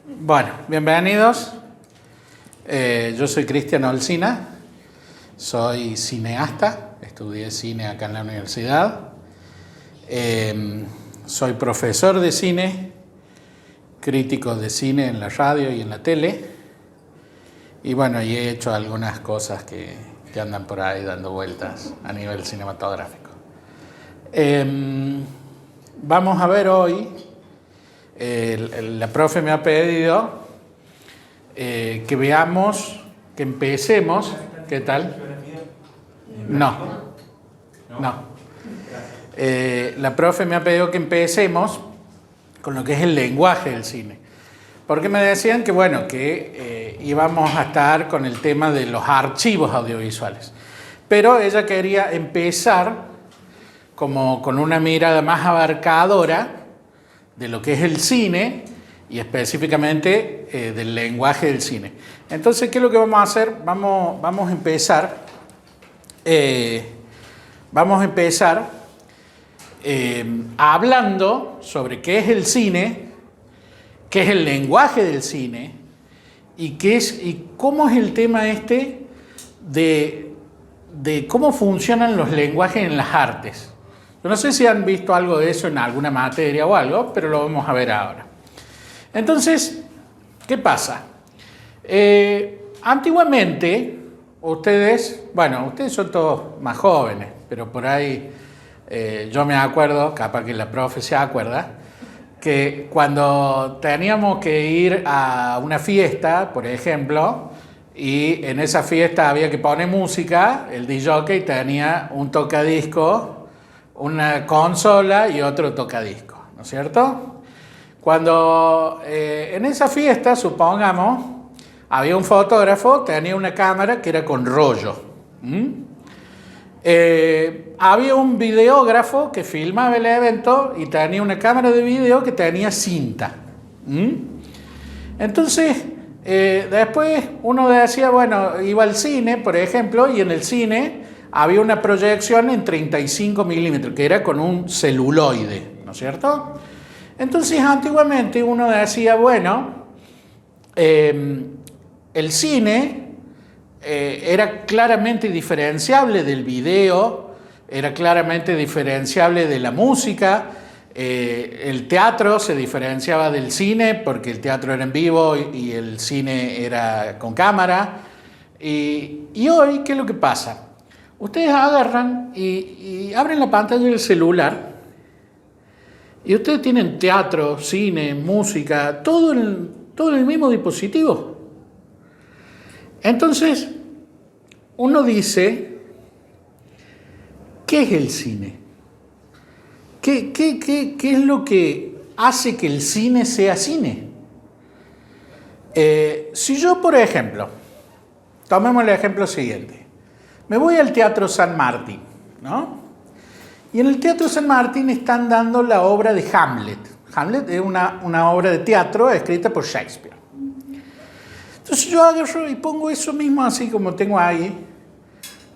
Bueno, bienvenidos. Yo soy Cristian Olcina, soy cineasta, estudié cine acá en la universidad. Soy profesor de cine, crítico de cine en la radio y en la tele. Y bueno, y he hecho algunas cosas que andan por ahí dando vueltas a nivel cinematográfico. Vamos a ver hoy, la profe me ha pedido que veamos, que empecemos. ¿Qué tal? No. La profe me ha pedido que empecemos con lo que es el lenguaje del cine. Porque me decían que, bueno, que íbamos a estar con el tema de los archivos audiovisuales. Pero ella quería empezar como con una mirada más abarcadora de lo que es el cine y específicamente del lenguaje del cine. Entonces, ¿qué es lo que vamos a hacer? Vamos a empezar hablando sobre qué es el cine, qué es el lenguaje del cine y cómo es el tema de cómo funcionan los lenguajes en las artes. Yo no sé si han visto algo de eso en alguna materia o algo, pero lo vamos a ver ahora. Entonces, ¿qué pasa? Antiguamente, ustedes son todos más jóvenes, pero por ahí yo me acuerdo, capaz que la profe se acuerda, que cuando teníamos que ir a una fiesta, por ejemplo, y en esa fiesta había que poner música, el DJ tenía un tocadisco, una consola y otro tocadisco, ¿no es cierto? Cuando en esa fiesta, supongamos, había un fotógrafo, tenía una cámara que era con rollo. Había un videógrafo que filmaba el evento y tenía una cámara de video que tenía cinta. Entonces, después uno decía, bueno, iba al cine, por ejemplo, y en el cine había una proyección en 35 milímetros, que era con un celuloide, ¿no es cierto? Entonces, antiguamente uno decía, bueno, el cine era claramente diferenciable del video, era claramente diferenciable de la música. El teatro se diferenciaba del cine porque el teatro era en vivo y el cine era con cámara. Y hoy, ¿qué es lo que pasa? Ustedes agarran y abren la pantalla del celular y ustedes tienen teatro, cine, música, todo en el mismo dispositivo. Entonces, uno dice, ¿qué es el cine? ¿Qué es lo que hace que el cine sea cine? Si yo, por ejemplo, tomemos el ejemplo siguiente, me voy al Teatro San Martín, ¿no? Y en el Teatro San Martín están dando la obra de Hamlet. Hamlet es una obra de teatro escrita por Shakespeare. Entonces yo agarro y pongo eso mismo así como tengo ahí,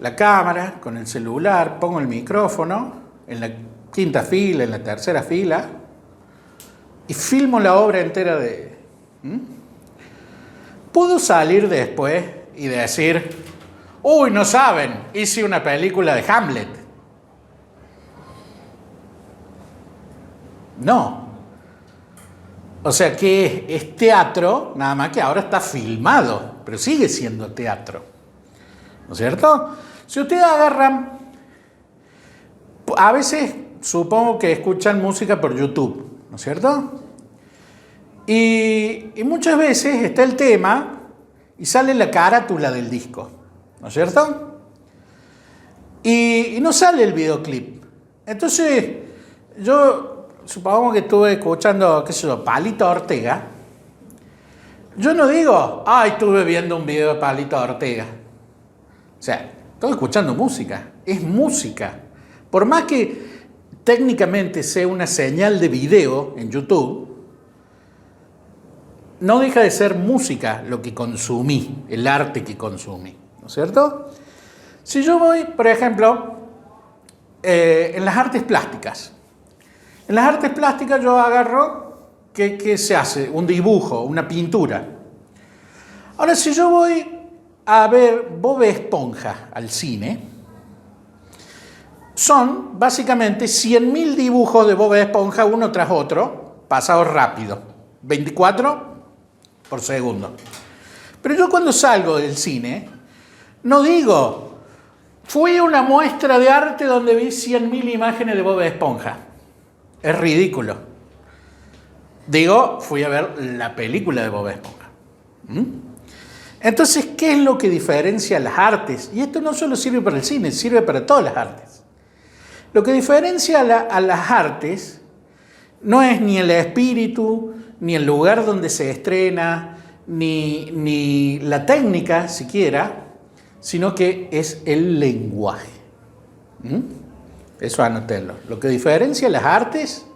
la cámara con el celular, pongo el micrófono en la quinta fila, en la tercera fila, y filmo la obra entera de... Puedo salir después y decir, uy, no saben, hice una película de Hamlet. No. O sea que es teatro, nada más que ahora está filmado, pero sigue siendo teatro. ¿No es cierto? Si ustedes agarran, a veces supongo que escuchan música por YouTube, ¿no es cierto? Y muchas veces está el tema y sale la carátula del disco, ¿no es cierto? Y no sale el videoclip. Entonces, yo supongo que estuve escuchando, qué sé yo, Palito Ortega. Yo no digo, ay, estuve viendo un video de Palito Ortega. O sea, estoy escuchando música. Es música. Por más que técnicamente sea una señal de video en YouTube, no deja de ser música lo que consumí, el arte que consumí, ¿no es cierto? Si yo voy, por ejemplo, en las artes plásticas. En las artes plásticas yo agarro ¿qué se hace? Un dibujo, una pintura. Ahora, si yo voy a ver Bob Esponja al cine, son básicamente 100.000 dibujos de Bob Esponja uno tras otro, pasados rápido, 24 por segundo. Pero yo cuando salgo del cine, no digo, fui a una muestra de arte donde vi 100.000 imágenes de Bob Esponja. Es ridículo. Digo, fui a ver la película de Bob Esponja. Entonces, ¿qué es lo que diferencia las artes? Y esto no solo sirve para el cine, sirve para todas las artes. Lo que diferencia a las artes no es ni el espíritu, ni el lugar donde se estrena, ni la técnica siquiera, sino que es el lenguaje. Eso anótenlo. Lo que diferencia las artes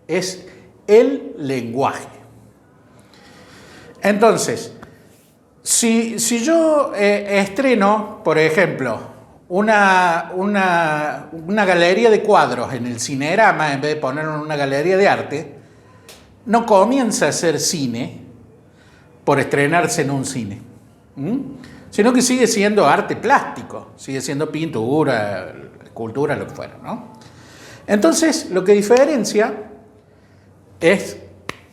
es el lenguaje. Entonces, si yo estreno, por ejemplo, una galería de cuadros en el Cinerama, en vez de ponerlo en una galería de arte, no comienza a ser cine por estrenarse en un cine, sino que sigue siendo arte plástico, sigue siendo pintura, escultura, lo que fuera, ¿no? Entonces, lo que diferencia es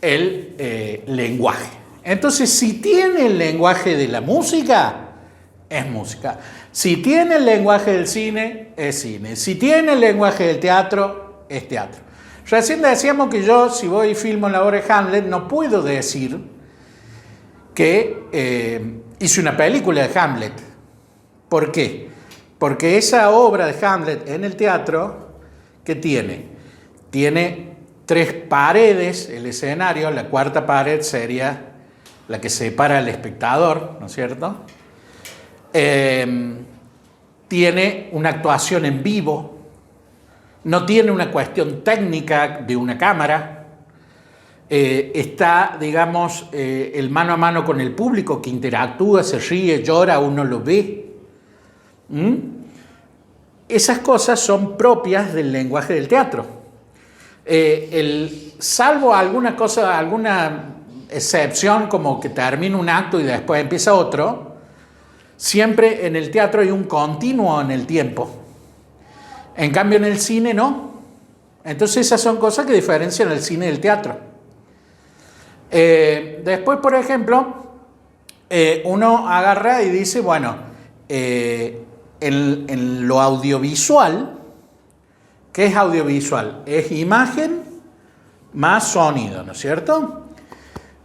el lenguaje. Entonces, si tiene el lenguaje de la música, es música. Si tiene el lenguaje del cine, es cine. Si tiene el lenguaje del teatro, es teatro. Recién decíamos que yo, si voy y filmo la obra de Hamlet, no puedo decir que hice una película de Hamlet. ¿Por qué? Porque esa obra de Hamlet en el teatro, ¿qué tiene? Tiene 3 paredes, el escenario, la cuarta pared sería la que separa al espectador, ¿no es cierto? Tiene una actuación en vivo, no tiene una cuestión técnica de una cámara, está, digamos, el mano a mano con el público que interactúa, se ríe, llora, uno lo ve. Esas cosas son propias del lenguaje del teatro. Salvo alguna cosa, alguna excepción como que termina un acto y después empieza otro, siempre en el teatro hay un continuo en el tiempo. En cambio en el cine no. Entonces esas son cosas que diferencian el cine del teatro. Después, por ejemplo, uno agarra y dice, bueno, en lo audiovisual, ¿qué es audiovisual? Es imagen más sonido, ¿no es cierto?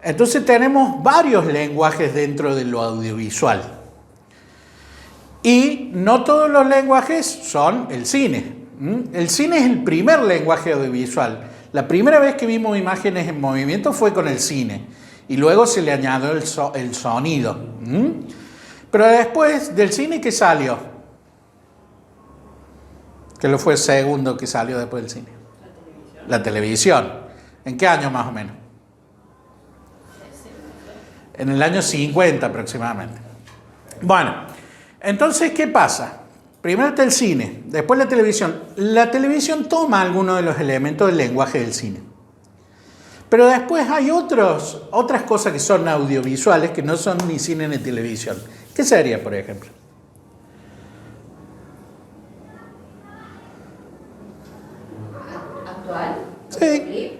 Entonces tenemos varios lenguajes dentro de lo audiovisual. Y no todos los lenguajes son el cine. El cine es el primer lenguaje audiovisual. La primera vez que vimos imágenes en movimiento fue con el cine. Y luego se le añadió el sonido. Pero después del cine, ¿qué salió? ¿Qué lo fue el segundo que salió después del cine? La televisión. ¿En qué año más o menos? En el año 50 aproximadamente. Bueno, entonces, ¿qué pasa? Primero está el cine, después la televisión. La televisión toma algunos de los elementos del lenguaje del cine. Pero después hay otras cosas que son audiovisuales que no son ni cine ni televisión. ¿Qué sería, por ejemplo? ¿Actual? Sí. ¿Videoclip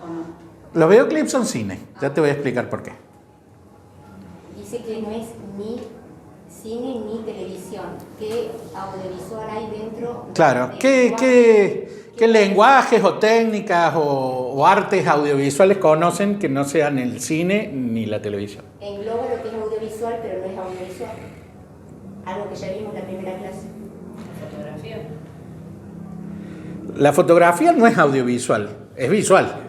o no? Los videoclips son cine. Ya te voy a explicar por qué. Dice que no es ni cine ni televisión. ¿Qué audiovisual hay dentro? Claro. ¿Qué lenguajes o técnicas o artes audiovisuales conocen que no sean el cine ni la televisión? Engloba lo que es audiovisual, pero no es audiovisual. Algo que ya vimos en la primera clase. Fotografía. La fotografía no es audiovisual, es visual.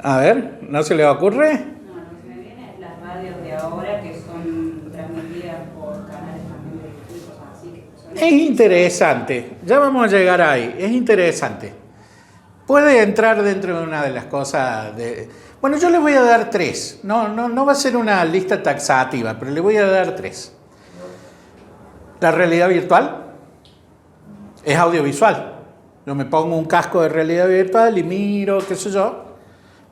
A ver, ¿no se le ocurre? No, lo que me viene es las radios de ahora que son transmitidas por canales también de YouTube y cosas así. Que son Es interesante, ya vamos a llegar ahí, es interesante. Puede entrar dentro de una de las cosas de... Bueno, yo le voy a dar 3, no va a ser una lista taxativa, pero le voy a dar 3. La realidad virtual es audiovisual. Yo me pongo un casco de realidad virtual y miro, qué sé yo,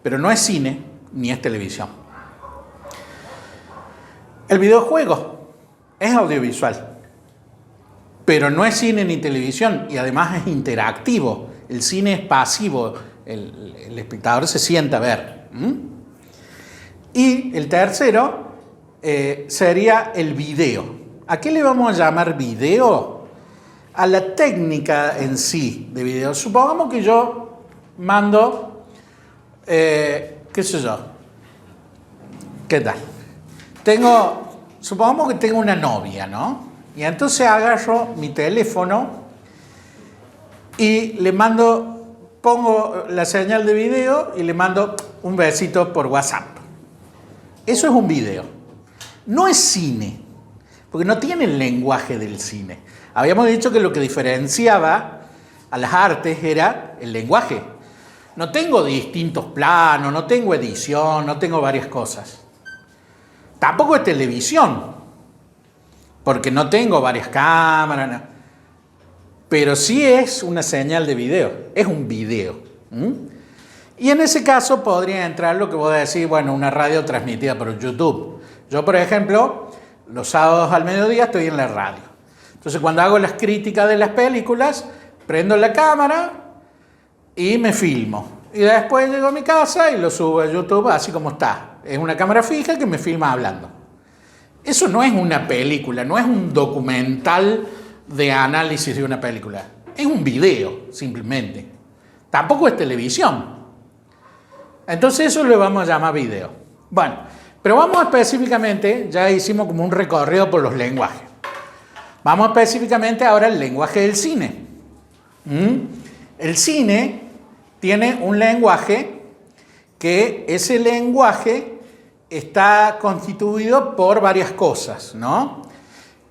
pero no es cine ni es televisión. El videojuego es audiovisual, pero no es cine ni televisión y además es interactivo. El cine es pasivo, el espectador se sienta a ver. Y el tercero sería el video. ¿A qué le vamos a llamar video? A la técnica en sí de video. Supongamos que yo mando, qué sé yo, ¿qué tal? Supongamos que tengo una novia, ¿no? Y entonces agarro mi teléfono y le pongo la señal de video y le mando un besito por WhatsApp. Eso es un video. No es cine, porque no tiene el lenguaje del cine. Habíamos dicho que lo que diferenciaba a las artes era el lenguaje. No tengo distintos planos, no tengo edición, no tengo varias cosas. Tampoco es televisión, porque no tengo varias cámaras. No. Pero sí es una señal de video, es un video. Y en ese caso podría entrar lo que voy a decir, bueno, una radio transmitida por YouTube. Yo, por ejemplo, los sábados al mediodía estoy en la radio. Entonces, cuando hago las críticas de las películas, prendo la cámara y me filmo. Y después llego a mi casa y lo subo a YouTube así como está. Es una cámara fija que me filma hablando. Eso no es una película, no es un documental de análisis de una película. Es un video, simplemente. Tampoco es televisión. Entonces eso lo vamos a llamar video. Bueno, pero vamos específicamente, ya hicimos como un recorrido por los lenguajes. Vamos específicamente ahora al lenguaje del cine. El cine tiene un lenguaje que ese lenguaje está constituido por varias cosas, ¿no?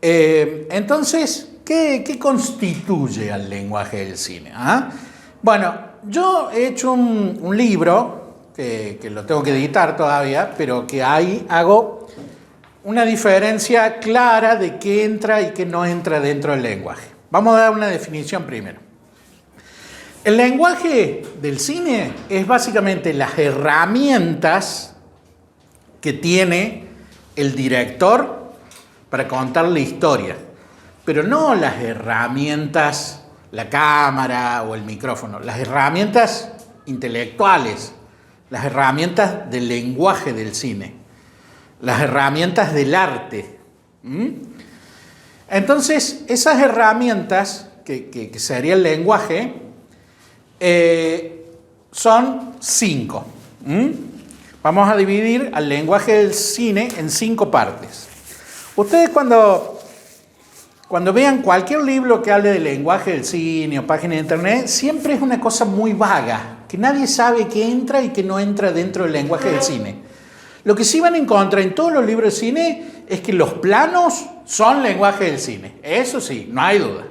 Entonces, ¿qué constituye al lenguaje del cine? Bueno, yo he hecho un libro que lo tengo que editar todavía, pero que ahí hago una diferencia clara de qué entra y qué no entra dentro del lenguaje. Vamos a dar una definición primero. El lenguaje del cine es básicamente las herramientas que tiene el director para contar la historia, pero no las herramientas, la cámara o el micrófono, las herramientas intelectuales, las herramientas del lenguaje del cine, las herramientas del arte. Entonces, esas herramientas, que sería el lenguaje, son 5. Vamos a dividir al lenguaje del cine en 5 partes. Ustedes cuando vean cualquier libro que hable del lenguaje del cine o página de internet, siempre es una cosa muy vaga, que nadie sabe qué entra y qué no entra dentro del lenguaje del cine. Lo que sí van a encontrar en todos los libros de cine es que los planos son lenguaje del cine. Eso sí, no hay duda.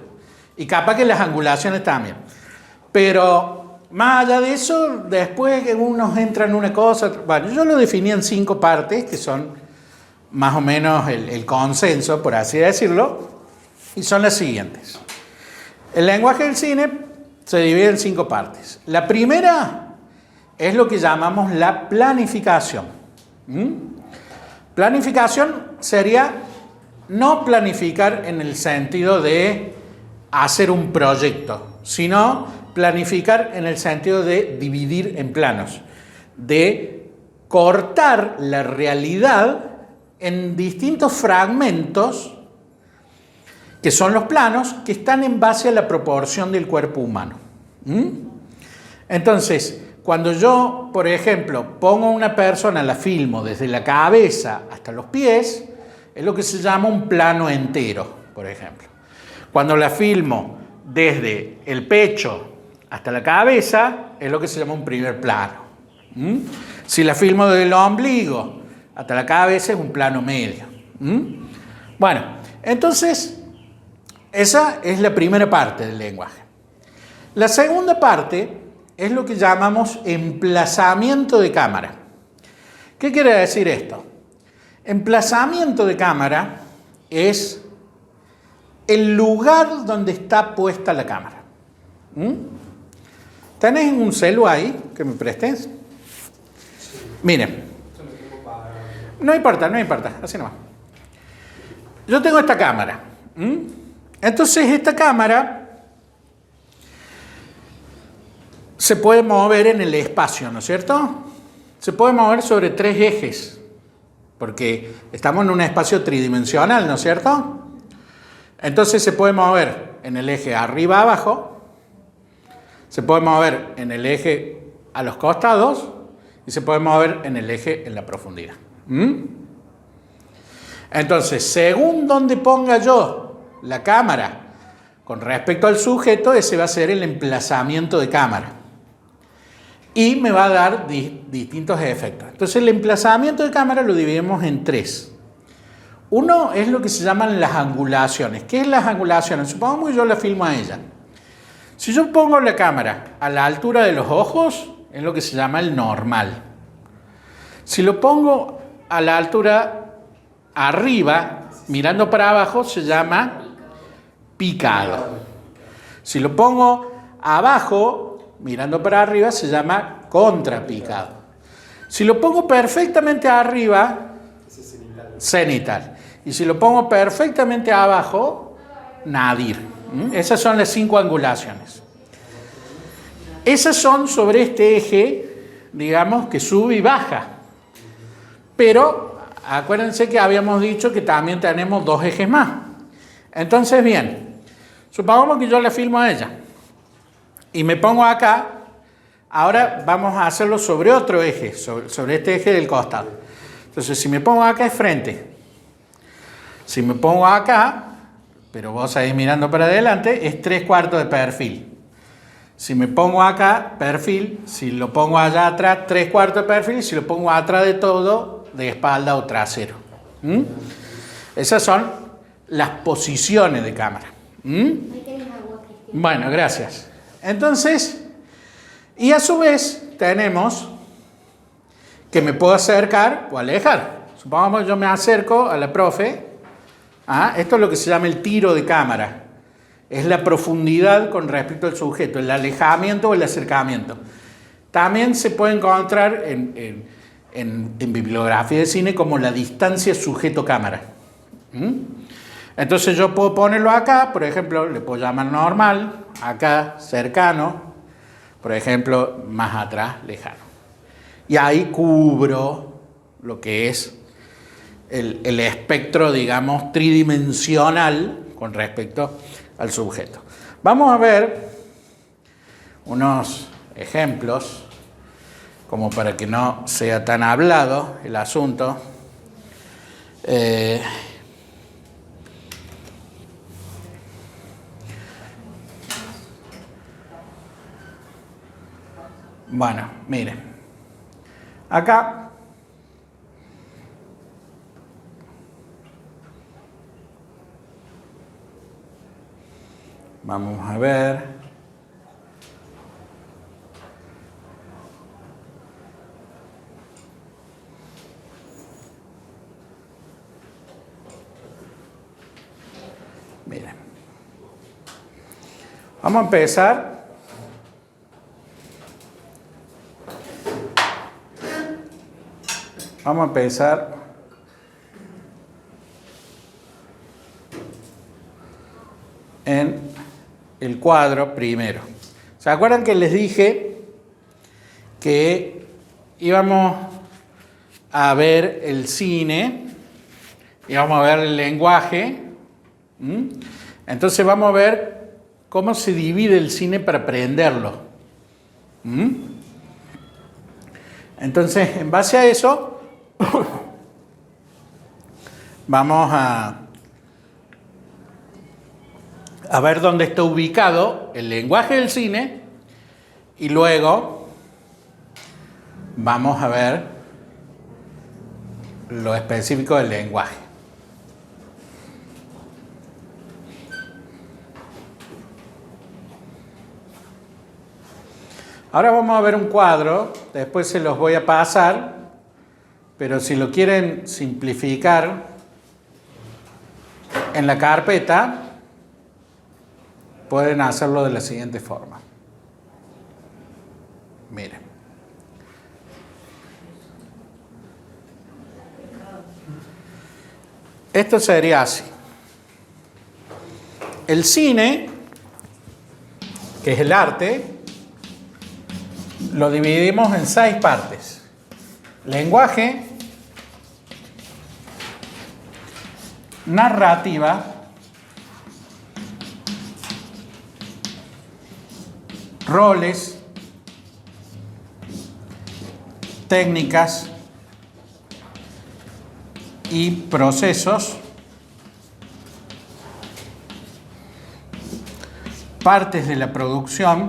Y capaz que las angulaciones también. Pero más allá de eso, después que unos entran en una cosa... Bueno, yo lo definí en 5 partes, que son más o menos el consenso, por así decirlo, y son las siguientes. El lenguaje del cine se divide en 5 partes. La primera es lo que llamamos la planificación. Planificación sería no planificar en el sentido de hacer un proyecto, sino planificar en el sentido de dividir en planos, de cortar la realidad en distintos fragmentos que son los planos que están en base a la proporción del cuerpo humano. Entonces, cuando yo, por ejemplo, pongo a una persona, la filmo desde la cabeza hasta los pies, es lo que se llama un plano entero, por ejemplo. Cuando la filmo desde el pecho hasta la cabeza, es lo que se llama un primer plano. Si la filmo desde el ombligo hasta la cabeza, es un plano medio. Bueno, entonces... esa es la primera parte del lenguaje. La segunda parte es lo que llamamos emplazamiento de cámara. ¿Qué quiere decir esto? Emplazamiento de cámara es el lugar donde está puesta la cámara. ¿Tenés un celu ahí que me prestes? Miren. No importa, así nomás. Yo tengo esta cámara. Entonces esta cámara se puede mover en el espacio, ¿no es cierto? Se puede mover sobre 3 ejes, porque estamos en un espacio tridimensional, ¿no es cierto? Entonces se puede mover en el eje arriba-abajo, se puede mover en el eje a los costados y se puede mover en el eje en la profundidad. Entonces, según donde ponga yo la cámara con respecto al sujeto, ese va a ser el emplazamiento de cámara. Y me va a dar distintos efectos. Entonces, el emplazamiento de cámara lo dividimos en 3. Uno es lo que se llaman las angulaciones. ¿Qué es las angulaciones? Supongamos que yo la filmo a ella. Si yo pongo la cámara a la altura de los ojos, es lo que se llama el normal. Si lo pongo a la altura arriba, mirando para abajo, se llama picado. Si lo pongo abajo, mirando para arriba, se llama contrapicado. Si lo pongo perfectamente arriba, cenital. Y si lo pongo perfectamente abajo, nadir. Esas son las 5 angulaciones. Esas son sobre este eje, digamos, que sube y baja. Pero acuérdense que habíamos dicho que también tenemos 2 ejes más. Entonces, bien, supongamos que yo la filmo a ella y me pongo acá. Ahora vamos a hacerlo sobre otro eje, sobre este eje del costado. Entonces, si me pongo acá es frente. Si me pongo acá, pero vos ahí mirando para adelante, es 3/4 de perfil. Si me pongo acá, perfil. Si lo pongo allá atrás, 3/4 de perfil. Si lo pongo atrás de todo, de espalda o trasero. Esas son las posiciones de cámara. Bueno, gracias. Entonces, y a su vez tenemos que me puedo acercar o alejar. Supongamos que yo me acerco a la profe. Esto es lo que se llama el tiro de cámara. Es la profundidad con respecto al sujeto, el alejamiento o el acercamiento. También se puede encontrar en bibliografía de cine como la distancia sujeto-cámara. Entonces yo puedo ponerlo acá, por ejemplo, le puedo llamar normal, acá cercano, por ejemplo, más atrás, lejano. Y ahí cubro lo que es el espectro, digamos, tridimensional con respecto al sujeto. Vamos a ver unos ejemplos, como para que no sea tan hablado el asunto. Bueno, miren. Acá vamos a ver. Miren. Vamos a empezar. Vamos a empezar en el cuadro primero. ¿Se acuerdan que les dije que íbamos a ver el cine, íbamos a ver el lenguaje? Entonces vamos a ver cómo se divide el cine para aprenderlo. Entonces, en base a eso, vamos a ver dónde está ubicado el lenguaje del cine y luego vamos a ver lo específico del lenguaje. Ahora vamos a ver un cuadro, después se los voy a pasar, pero si lo quieren simplificar en la carpeta, pueden hacerlo de la siguiente forma. Miren. Esto sería así. El cine, que es el arte, lo dividimos en 6 partes. Lenguaje, narrativa, roles, técnicas y procesos, partes de la producción,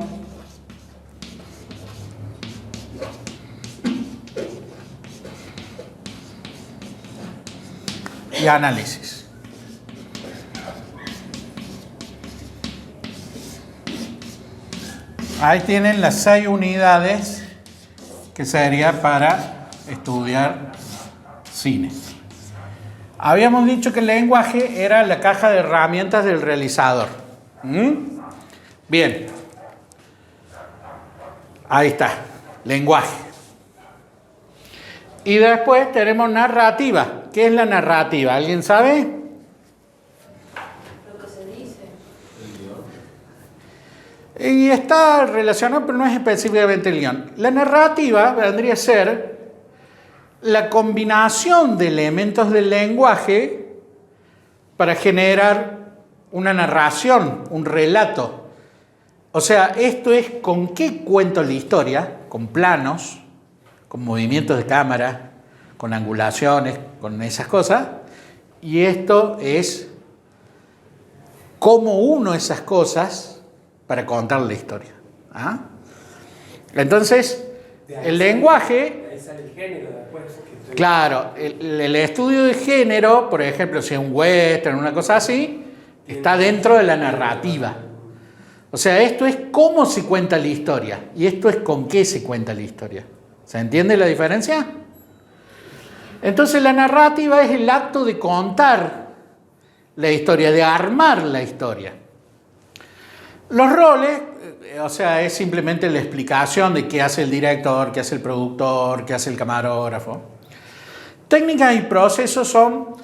y análisis. Ahí tienen las 6 unidades que sería para estudiar cine. Habíamos dicho que el lenguaje era la caja de herramientas del realizador. Bien. Ahí está, lenguaje. Y después tenemos narrativa. ¿Qué es la narrativa? ¿Alguien sabe? Lo que se dice. Y está relacionado, pero no es específicamente el guión. La narrativa vendría a ser la combinación de elementos del lenguaje para generar una narración, un relato. O sea, esto es con qué cuento la historia, con planos, con movimientos de cámara, con angulaciones, con esas cosas. Y esto es cómo uno esas cosas para contar la historia. ¿Ah? Entonces, el lenguaje... Ahí sale el género después. Claro, el estudio de género, por ejemplo, si es un western, una cosa así, está dentro de la narrativa. O sea, esto es cómo se cuenta la historia y esto es con qué se cuenta la historia. ¿Se entiende la diferencia? Entonces la narrativa es el acto de contar la historia, de armar la historia. Los roles, o sea, es simplemente la explicación de qué hace el director, qué hace el productor, qué hace el camarógrafo. Técnicas y procesos son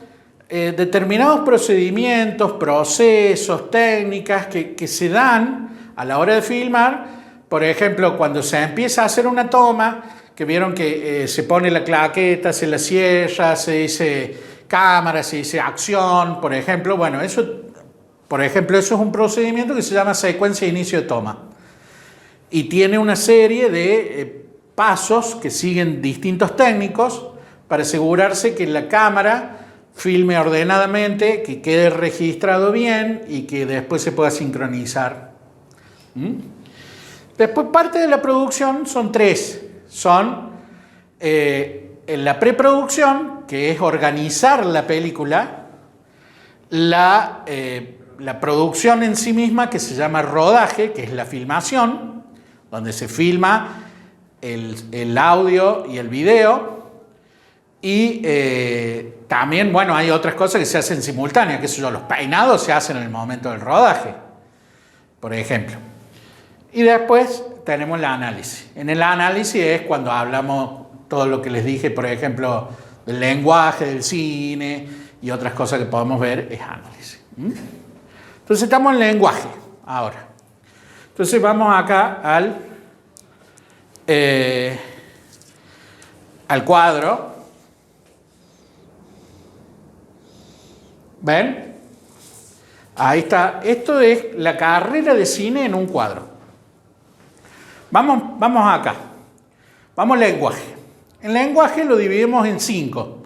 determinados procedimientos, procesos, técnicas que se dan a la hora de filmar. Por ejemplo, cuando se empieza a hacer una toma, que vieron que se pone la claqueta, se la cierra, se dice cámara, se dice acción, por ejemplo. Bueno, eso es un procedimiento que se llama secuencia de inicio de toma. Y tiene una serie de pasos que siguen distintos técnicos para asegurarse que la cámara filme ordenadamente, que quede registrado bien y que después se pueda sincronizar. Después, parte de la producción son 3. Son la preproducción, que es organizar la película, la producción en sí misma, que se llama rodaje, que es la filmación, donde se filma el audio y el video. Y también, bueno, hay otras cosas que se hacen simultáneas, qué sé yo, los peinados se hacen en el momento del rodaje, por ejemplo. Y después tenemos el análisis. En el análisis es cuando hablamos todo lo que les dije, por ejemplo, del lenguaje, del cine y otras cosas que podemos ver, es análisis. Entonces estamos en lenguaje ahora. Entonces vamos acá al cuadro. ¿Ven? Ahí está. Esto es la carrera de cine en un cuadro. Vamos acá. Vamos al lenguaje. El lenguaje lo dividimos en 5.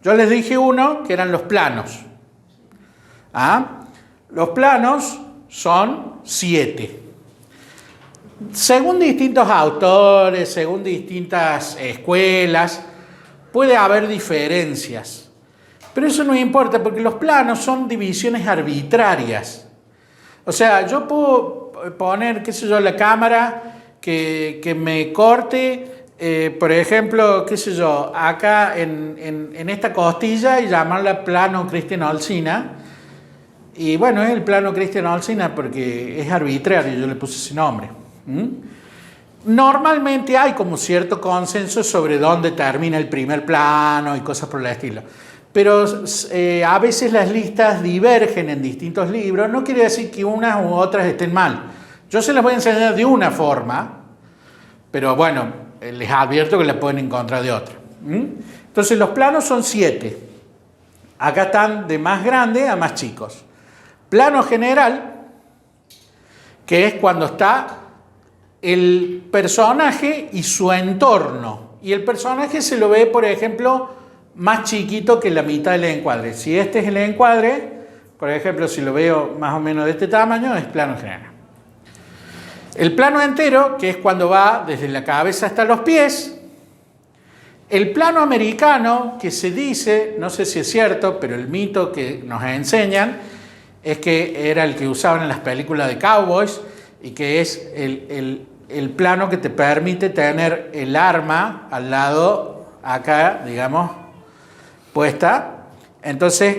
Yo les dije uno que eran los planos. Los planos son 7. Según distintos autores, según distintas escuelas, puede haber diferencias. Pero eso no importa porque los planos son divisiones arbitrarias. O sea, yo puedo poner, qué sé yo, la cámara que me corte, por ejemplo, qué sé yo, acá en esta costilla y llamarla plano Cristian Olcina. Y bueno, es el plano Cristian Olcina porque es arbitrario, yo le puse ese nombre. Normalmente hay como cierto consenso sobre dónde termina el primer plano y cosas por el estilo. Pero a veces las listas divergen en distintos libros. No quiere decir que unas u otras estén mal. Yo se las voy a enseñar de una forma, pero bueno, les advierto que la pueden encontrar de otra. Entonces los planos son 7. Acá están de más grande a más chicos. Plano general, que es cuando está el personaje y su entorno. Y el personaje se lo ve, por ejemplo, más chiquito que la mitad del encuadre. Si este es el encuadre, por ejemplo, si lo veo más o menos de este tamaño, es plano general. El plano entero, que es cuando va desde la cabeza hasta los pies. El plano americano, que se dice, no sé si es cierto, pero el mito que nos enseñan es que era el que usaban en las películas de cowboys y que es el plano que te permite tener el arma al lado, acá, digamos, puesta. Entonces,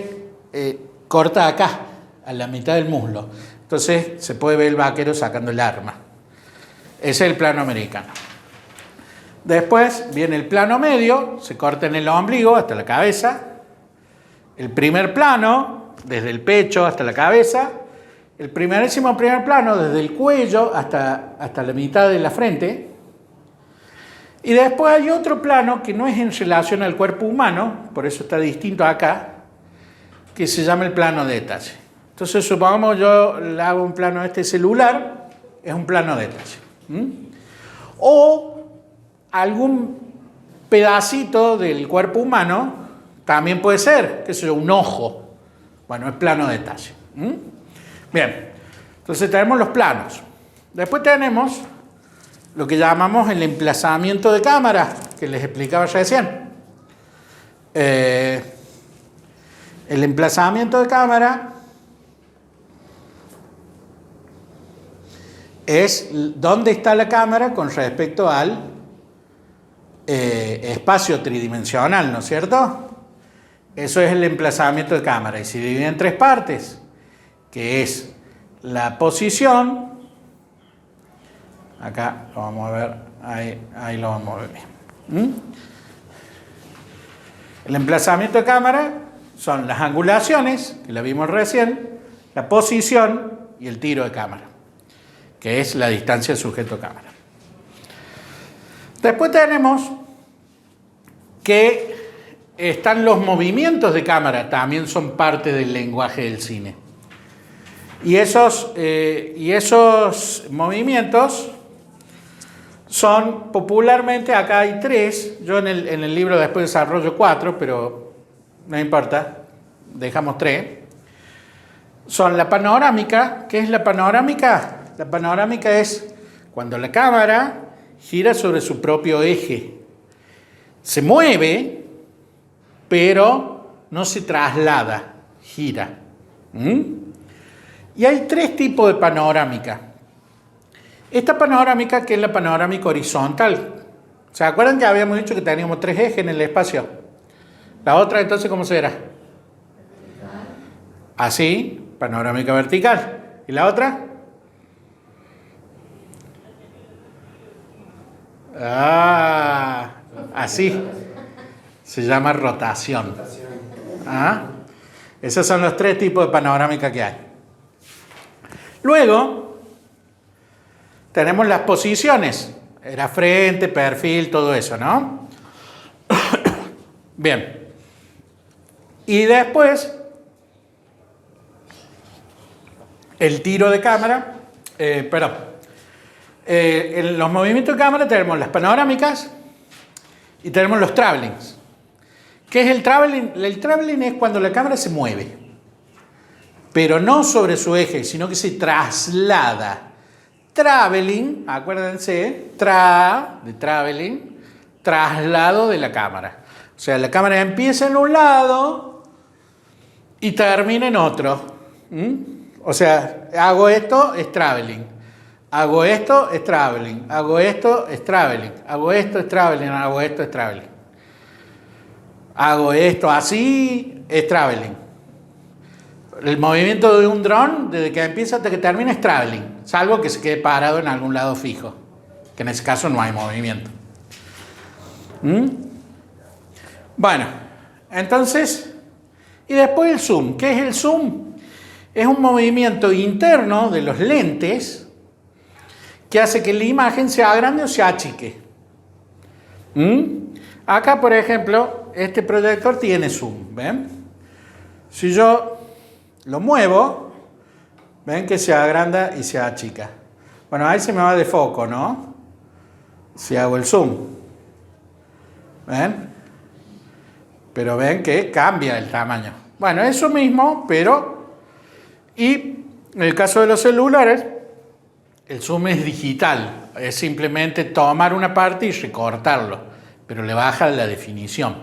corta acá, a la mitad del muslo. Entonces, se puede ver el vaquero sacando el arma. Ese es el plano americano. Después viene el plano medio, se corta en el ombligo hasta la cabeza. El primer plano, desde el pecho hasta la cabeza. El primer plano, desde el cuello hasta la mitad de la frente. Y después hay otro plano que no es en relación al cuerpo humano, por eso está distinto acá, que se llama el plano de detalle. Entonces, supongamos yo le hago un plano celular, es un plano de detalle. O algún pedacito del cuerpo humano también puede ser, qué sé yo, un ojo. Bueno, es plano de detalle. Bien, entonces tenemos los planos. Después tenemos lo que llamamos el emplazamiento de cámara, que les explicaba recién. El emplazamiento de cámara es dónde está la cámara con respecto al espacio tridimensional, ¿no es cierto? Eso es el emplazamiento de cámara y se divide en 3 partes, que es la posición, acá lo vamos a ver, ahí lo vamos a ver bien. El emplazamiento de cámara son las angulaciones, que la vimos recién, la posición y el tiro de cámara, que es la distancia sujeto-cámara. Después tenemos que están los movimientos de cámara, también son parte del lenguaje del cine. Y esos movimientos son popularmente, acá hay 3, yo en el libro después desarrollo 4, pero no importa, dejamos 3. Son la panorámica. ¿Qué es la panorámica? La panorámica es cuando la cámara gira sobre su propio eje. Se mueve, pero no se traslada, gira. Y hay 3 tipos de panorámica. Esta panorámica, que es la panorámica horizontal. ¿Se acuerdan que habíamos dicho que teníamos 3 ejes en el espacio? La otra, entonces, ¿cómo será? Así, panorámica vertical. ¿Y la otra? Así. Se llama rotación. Esos son los 3 tipos de panorámica que hay. Luego, tenemos las posiciones. Era frente, perfil, todo eso, ¿no? Bien. Y después, el tiro de cámara. En los movimientos de cámara tenemos las panorámicas y tenemos los travelings. ¿Qué es el traveling? El traveling es cuando la cámara se mueve, pero no sobre su eje, sino que se traslada. Traveling, acuérdense, de traveling, traslado de la cámara. O sea, la cámara empieza en un lado y termina en otro. O sea, hago esto, es traveling. Hago esto, es traveling. Hago esto, es traveling. Hago esto, es traveling. Hago esto, es traveling. Hago esto así, es traveling. El movimiento de un dron, desde que empieza hasta que termina, es traveling. Salvo que se quede parado en algún lado fijo. que en ese caso no hay movimiento. ¿Mm? Bueno, entonces, y después el zoom. ¿Qué es el zoom? Es un movimiento interno de los lentes que hace que la imagen sea grande o se achique. Acá, por ejemplo, este proyector tiene zoom, ¿ven? Si yo lo muevo, ven que se agranda y se achica. Bueno, ahí se me va de foco, ¿no? Si hago el zoom. ¿Ven? Pero ven que cambia el tamaño. Bueno, eso mismo, pero... Y en el caso de los celulares, el zoom es digital. Es simplemente tomar una parte y recortarlo, pero le baja la definición.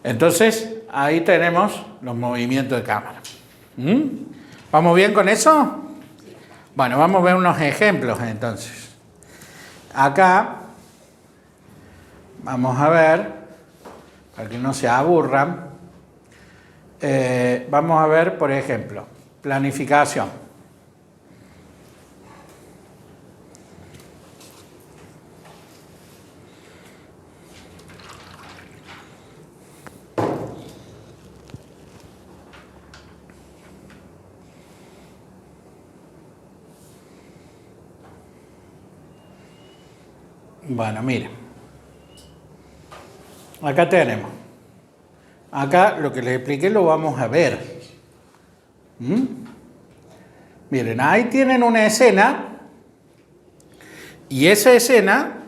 Entonces, ahí tenemos los movimientos de cámara. ¿Vamos bien con eso? Bueno, vamos a ver unos ejemplos entonces. Acá, vamos a ver, para que no se aburran, vamos a ver, por ejemplo, planificación. Bueno, miren. Acá tenemos. Acá lo que les expliqué lo vamos a ver. Miren, ahí tienen una escena y esa escena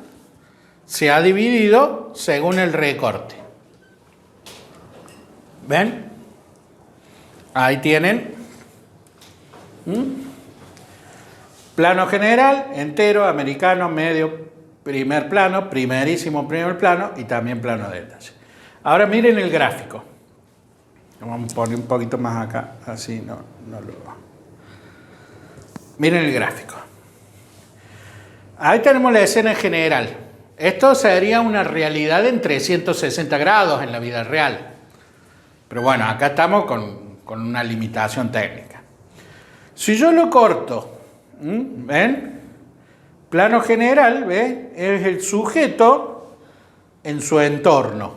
se ha dividido según el recorte. ¿Ven? Ahí tienen plano general, entero, americano, medio, primer plano, primerísimo primer plano y también plano de detalle. Ahora miren el gráfico. Vamos a poner un poquito más acá, así no lo... Miren el gráfico. Ahí tenemos la escena en general. Esto sería una realidad en 360 grados en la vida real. Pero bueno, acá estamos con una limitación técnica. Si yo lo corto, ¿ven? Plano general, ¿ven? Es el sujeto en su entorno.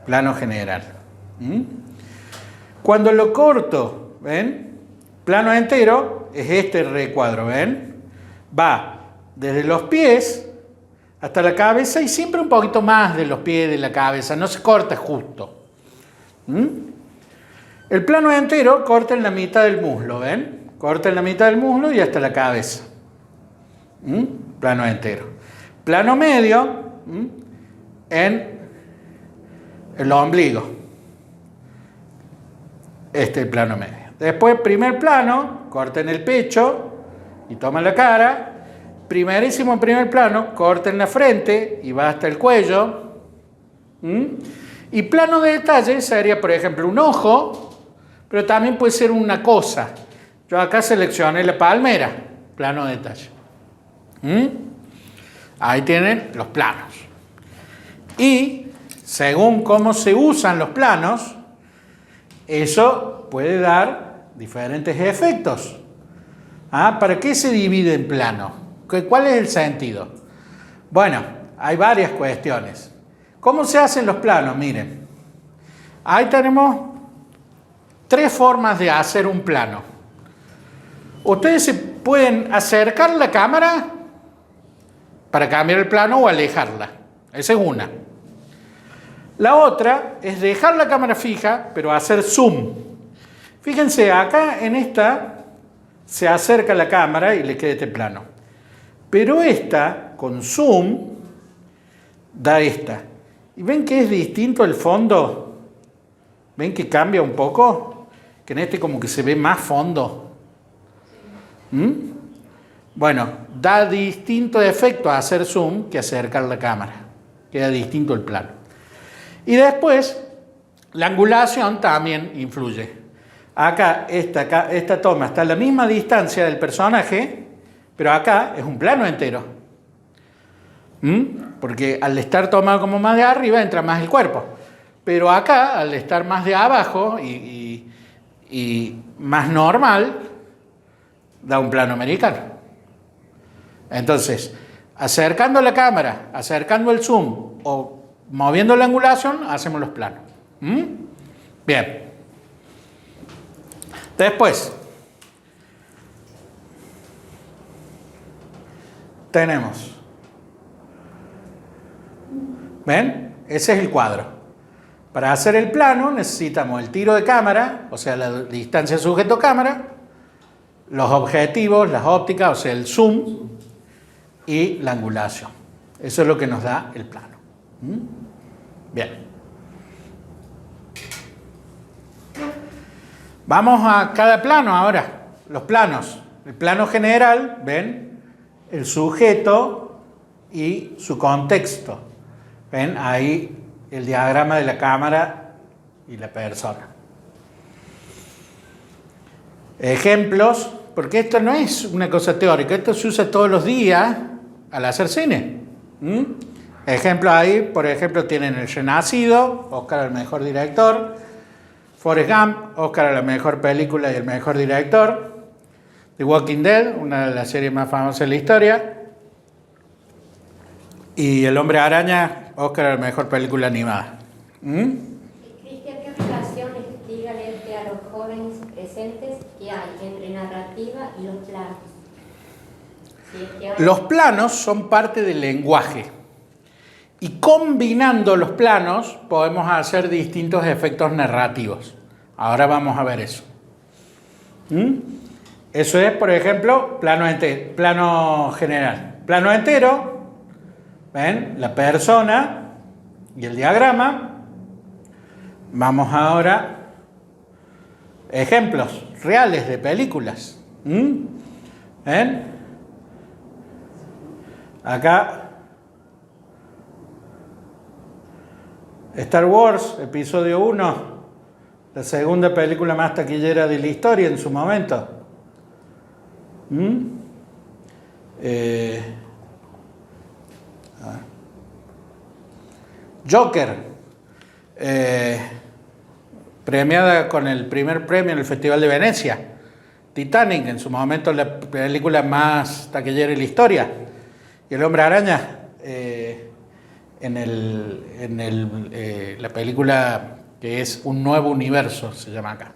Plano general. Cuando lo corto, ¿ven? Plano entero es este recuadro, ¿ven? Va desde los pies hasta la cabeza y siempre un poquito más de los pies de la cabeza, no se corta justo. El plano entero corta en la mitad del muslo, ¿ven? Corta en la mitad del muslo y hasta la cabeza. Plano entero. Plano medio en el ombligo. Este es el plano medio. Después, primer plano, corta en el pecho y toma la cara. Primerísimo primer plano, corta en la frente y va hasta el cuello. Y plano de detalle sería, por ejemplo, un ojo, pero también puede ser una cosa. Yo acá seleccioné la palmera, plano de detalle. Ahí tienen los planos. Y según cómo se usan los planos, eso puede dar diferentes efectos. ¿Para qué se divide en plano? ¿Cuál es el sentido? Bueno, hay varias cuestiones. ¿Cómo se hacen los planos? Miren, ahí tenemos 3 formas de hacer un plano. Ustedes se pueden acercar la cámara para cambiar el plano o alejarla. Esa es una. La otra es dejar la cámara fija, pero hacer zoom. Fíjense, acá en esta se acerca la cámara y le queda este plano. Pero esta, con zoom, da esta. ¿Y ven que es distinto el fondo? ¿Ven que cambia un poco? Que en este como que se ve más fondo. Bueno, da distinto efecto a hacer zoom que acercar la cámara. Queda distinto el plano. Y después, la angulación también influye. Acá, esta toma está a la misma distancia del personaje, pero acá es un plano entero. Porque al estar tomado como más de arriba, entra más el cuerpo. Pero acá, al estar más de abajo y más normal, da un plano americano. Entonces, acercando la cámara, acercando el zoom o moviendo la angulación, hacemos los planos. Bien. Después, tenemos, ¿ven? Ese es el cuadro. Para hacer el plano necesitamos el tiro de cámara, o sea, la distancia sujeto-cámara, los objetivos, las ópticas, o sea, el zoom y la angulación. Eso es lo que nos da el plano. Bien. Vamos a cada plano ahora. Los planos. El plano general, ¿ven? El sujeto y su contexto. ¿Ven? Ahí el diagrama de la cámara y la persona. Ejemplos, porque esto no es una cosa teórica, esto se usa todos los días al hacer cine. Ejemplos ahí, por ejemplo, tienen El Renacido, Oscar al mejor director, Forrest Gump, Oscar a la mejor película y el mejor director, The Walking Dead, una de las series más famosas de la historia, y El Hombre Araña, Oscar a la mejor película animada. Cristian, ¿qué relación dígale a los jóvenes presentes que hay entre narrativa y los planos? Si es que hay... Los planos son parte del lenguaje y combinando los planos podemos hacer distintos efectos narrativos. Ahora vamos a ver eso. Eso es, por ejemplo, plano general. Plano entero, ¿ven? La persona y el diagrama. Vamos ahora, ejemplos reales de películas. ¿Ven? Acá, Star Wars, episodio 1, la segunda película más taquillera de la historia en su momento. Joker, premiada con el primer premio en el Festival de Venecia. Titanic, en su momento la película más taquillera de la historia. Y El Hombre Araña, la película que es Un Nuevo Universo, se llama acá.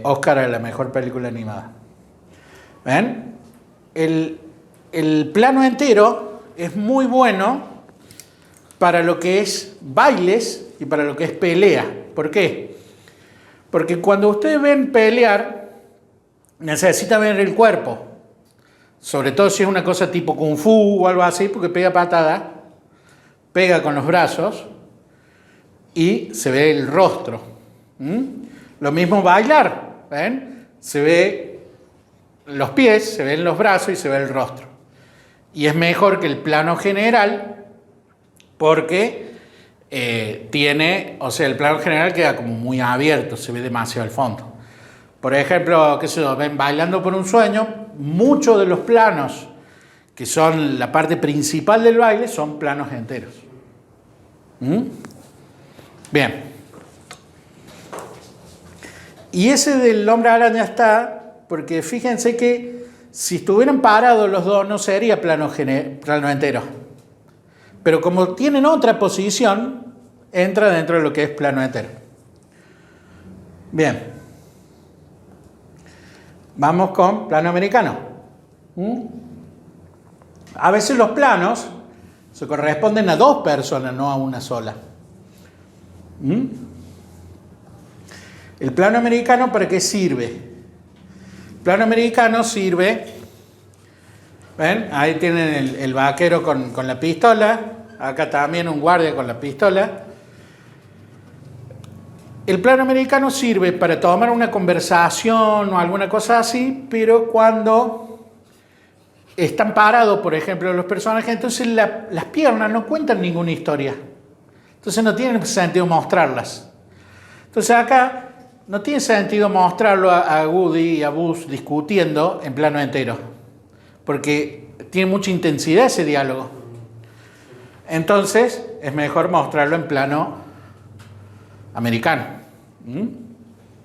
Oscar a la mejor película animada. ¿Ven? El plano entero es muy bueno para lo que es bailes y para lo que es pelea. ¿Por qué? Porque cuando ustedes ven pelear, necesita ver el cuerpo. Sobre todo si es una cosa tipo kung fu o algo así, porque pega patada, pega con los brazos y se ve el rostro. Lo mismo bailar, ¿ven? Se ve los pies, se ven los brazos y se ve el rostro. Y es mejor que el plano general porque el plano general queda como muy abierto, se ve demasiado el fondo. Por ejemplo, qué sé yo, ven Bailando por un Sueño, muchos de los planos que son la parte principal del baile son planos enteros. Bien. Y ese del Hombre Araña está, porque fíjense que si estuvieran parados los dos no sería plano entero. Pero como tienen otra posición, entra dentro de lo que es plano entero. Bien. Vamos con plano americano. A veces los planos se corresponden a dos personas, no a una sola. ¿El plano americano para qué sirve? El plano americano sirve, ¿ven? Ahí tienen el vaquero con la pistola, acá también un guardia con la pistola. El plano americano sirve para tomar una conversación o alguna cosa así, pero cuando están parados, por ejemplo, los personajes, entonces las piernas no cuentan ninguna historia. Entonces no tiene sentido mostrarlas. Entonces acá no tiene sentido mostrarlo a Woody y a Buzz discutiendo en plano entero, porque tiene mucha intensidad ese diálogo. Entonces es mejor mostrarlo en plano americano.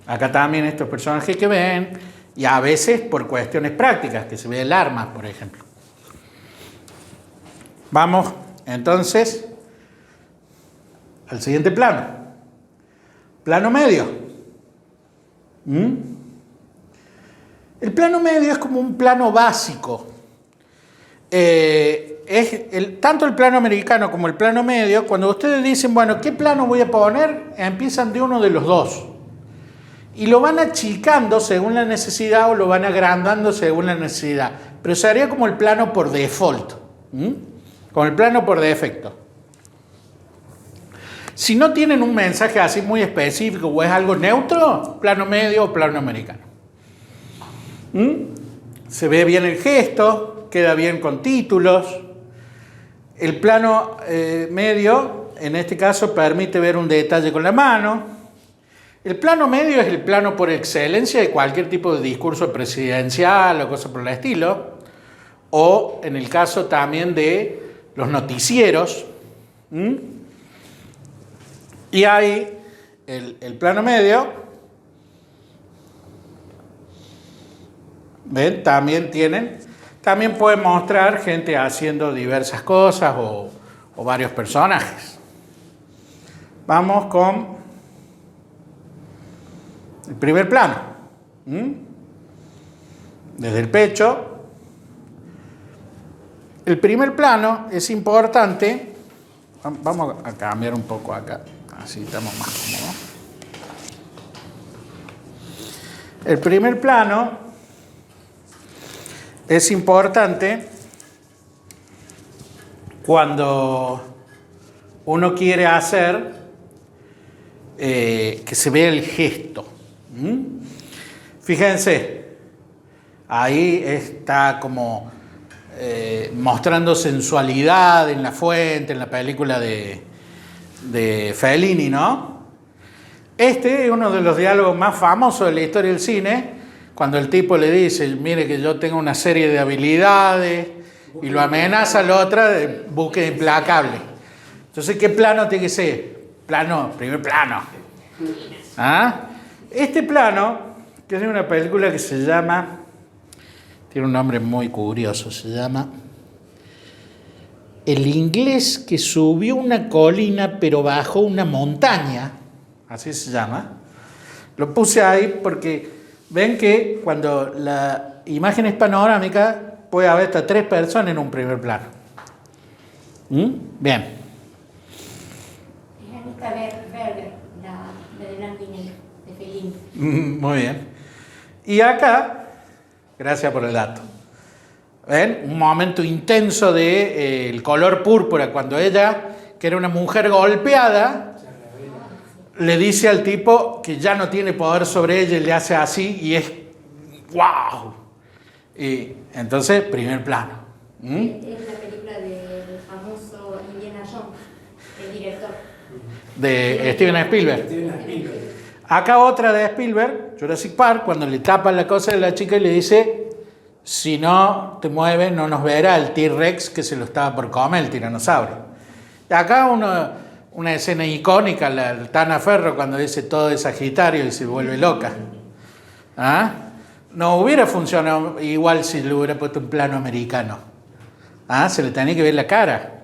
Acá también estos personajes que ven, y a veces por cuestiones prácticas, que se ve el arma, por ejemplo. Vamos entonces al siguiente plano. Plano medio. El plano medio es como un plano básico. Tanto el plano americano como el plano medio, cuando ustedes dicen, bueno, ¿qué plano voy a poner? Empiezan de uno de los dos. Y lo van achicando según la necesidad o lo van agrandando según la necesidad. Pero sería como el plano por default. Como el plano por defecto. Si no tienen un mensaje así muy específico o es algo neutro, plano medio o plano americano. Se ve bien el gesto, queda bien con títulos. El plano medio, en este caso, permite ver un detalle con la mano. El plano medio es el plano por excelencia de cualquier tipo de discurso presidencial o cosa por el estilo. O en el caso también de los noticieros. Y hay el plano medio. ¿Ven? También pueden mostrar gente haciendo diversas cosas o varios personajes. Vamos con el primer plano. Desde el pecho. El primer plano es importante. Vamos a cambiar un poco acá. Así estamos más cómodos. El primer plano es importante cuando uno quiere hacer que se vea el gesto. Fíjense, ahí está como mostrando sensualidad en la fuente, en la película de Fellini, ¿no? Este es uno de los diálogos más famosos de la historia del cine, cuando el tipo le dice, mire que yo tengo una serie de habilidades, y lo amenaza a la otra de búsqueda implacable. Entonces, ¿qué plano tiene que ser? Primer plano. Este plano, que es de una película que se llama, tiene un nombre muy curioso, se llama El inglés que subió una colina pero bajó una montaña, así se llama. Lo puse ahí porque ven que cuando la imagen es panorámica puede haber hasta 3 personas en un primer plano. Bien. Es Anita Berger, la de blanco y negro, de Fellini. Muy bien. Y acá, gracias por el dato. ¿Ven? Un momento intenso de el color púrpura, cuando ella, que era una mujer golpeada, le dice al tipo que ya no tiene poder sobre ella y le hace así y es ¡wow! Y entonces, primer plano. Es la película del famoso Indiana Jones, el director. De Steven Spielberg. Acá otra de Spielberg, Jurassic Park, cuando le tapan la cosa de la chica y le dice, si no te mueves no nos verá el T-Rex que se lo estaba por comer, el tiranosaurio. Y acá una escena icónica, la Tana Ferro cuando dice todo es Sagitario y se vuelve loca. No hubiera funcionado igual si le hubiera puesto un plano americano. Se le tenía que ver la cara.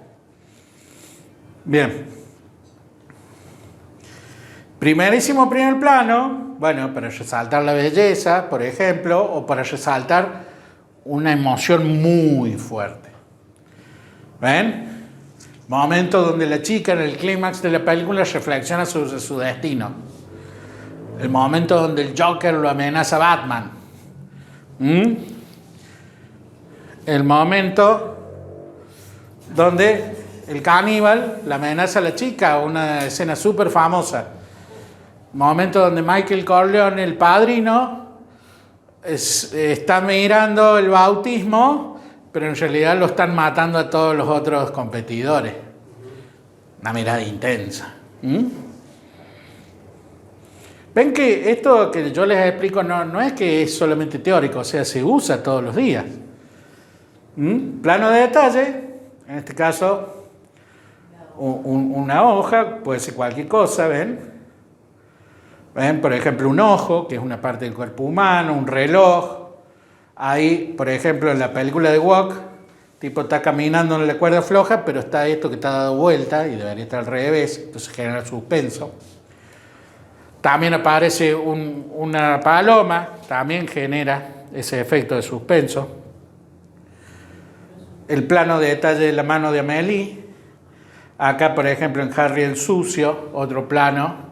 Bien. Primerísimo primer plano, bueno, para resaltar la belleza, por ejemplo, o para resaltar una emoción muy fuerte. ¿Ven? Momento donde la chica en el clímax de la película reflexiona sobre su destino. El momento donde el Joker lo amenaza a Batman. El momento donde el caníbal la amenaza a la chica, una escena súper famosa. Momento donde Michael Corleone, el padrino, está mirando el bautismo, pero en realidad lo están matando a todos los otros competidores. Una mirada intensa. Ven que esto que yo les explico no es que es solamente teórico, o sea, se usa todos los días. Plano de detalle, en este caso, una hoja, puede ser cualquier cosa, ¿ven? ¿Ven? Por ejemplo, un ojo, que es una parte del cuerpo humano, un reloj. Ahí, por ejemplo, en la película de Walk, tipo está caminando en la cuerda floja, pero está esto que está dado vuelta y debería estar al revés, entonces genera suspenso. También aparece una paloma, también genera ese efecto de suspenso. El plano de detalle de la mano de Amélie. Acá, por ejemplo, en Harry el Sucio, otro plano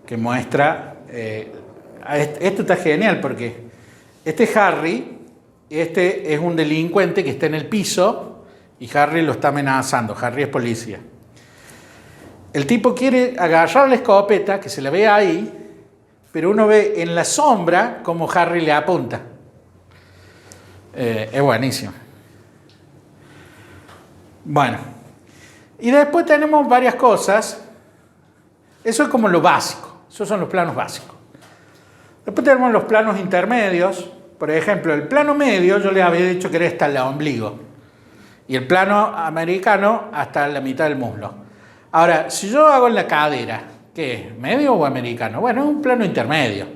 que muestra... esto está genial porque este es Harry, este es un delincuente que está en el piso y Harry lo está amenazando. Harry es policía. El tipo quiere agarrar la escopeta, que se la ve ahí, pero uno ve en la sombra cómo Harry le apunta. Es buenísimo. Bueno, y después tenemos varias cosas. Eso es como lo básico. Esos son los planos básicos. Después tenemos los planos intermedios. Por ejemplo, el plano medio, yo les había dicho que era hasta el ombligo. Y el plano americano hasta la mitad del muslo. Ahora, si yo hago en la cadera, ¿qué es? ¿Medio o americano? Bueno, es un plano intermedio.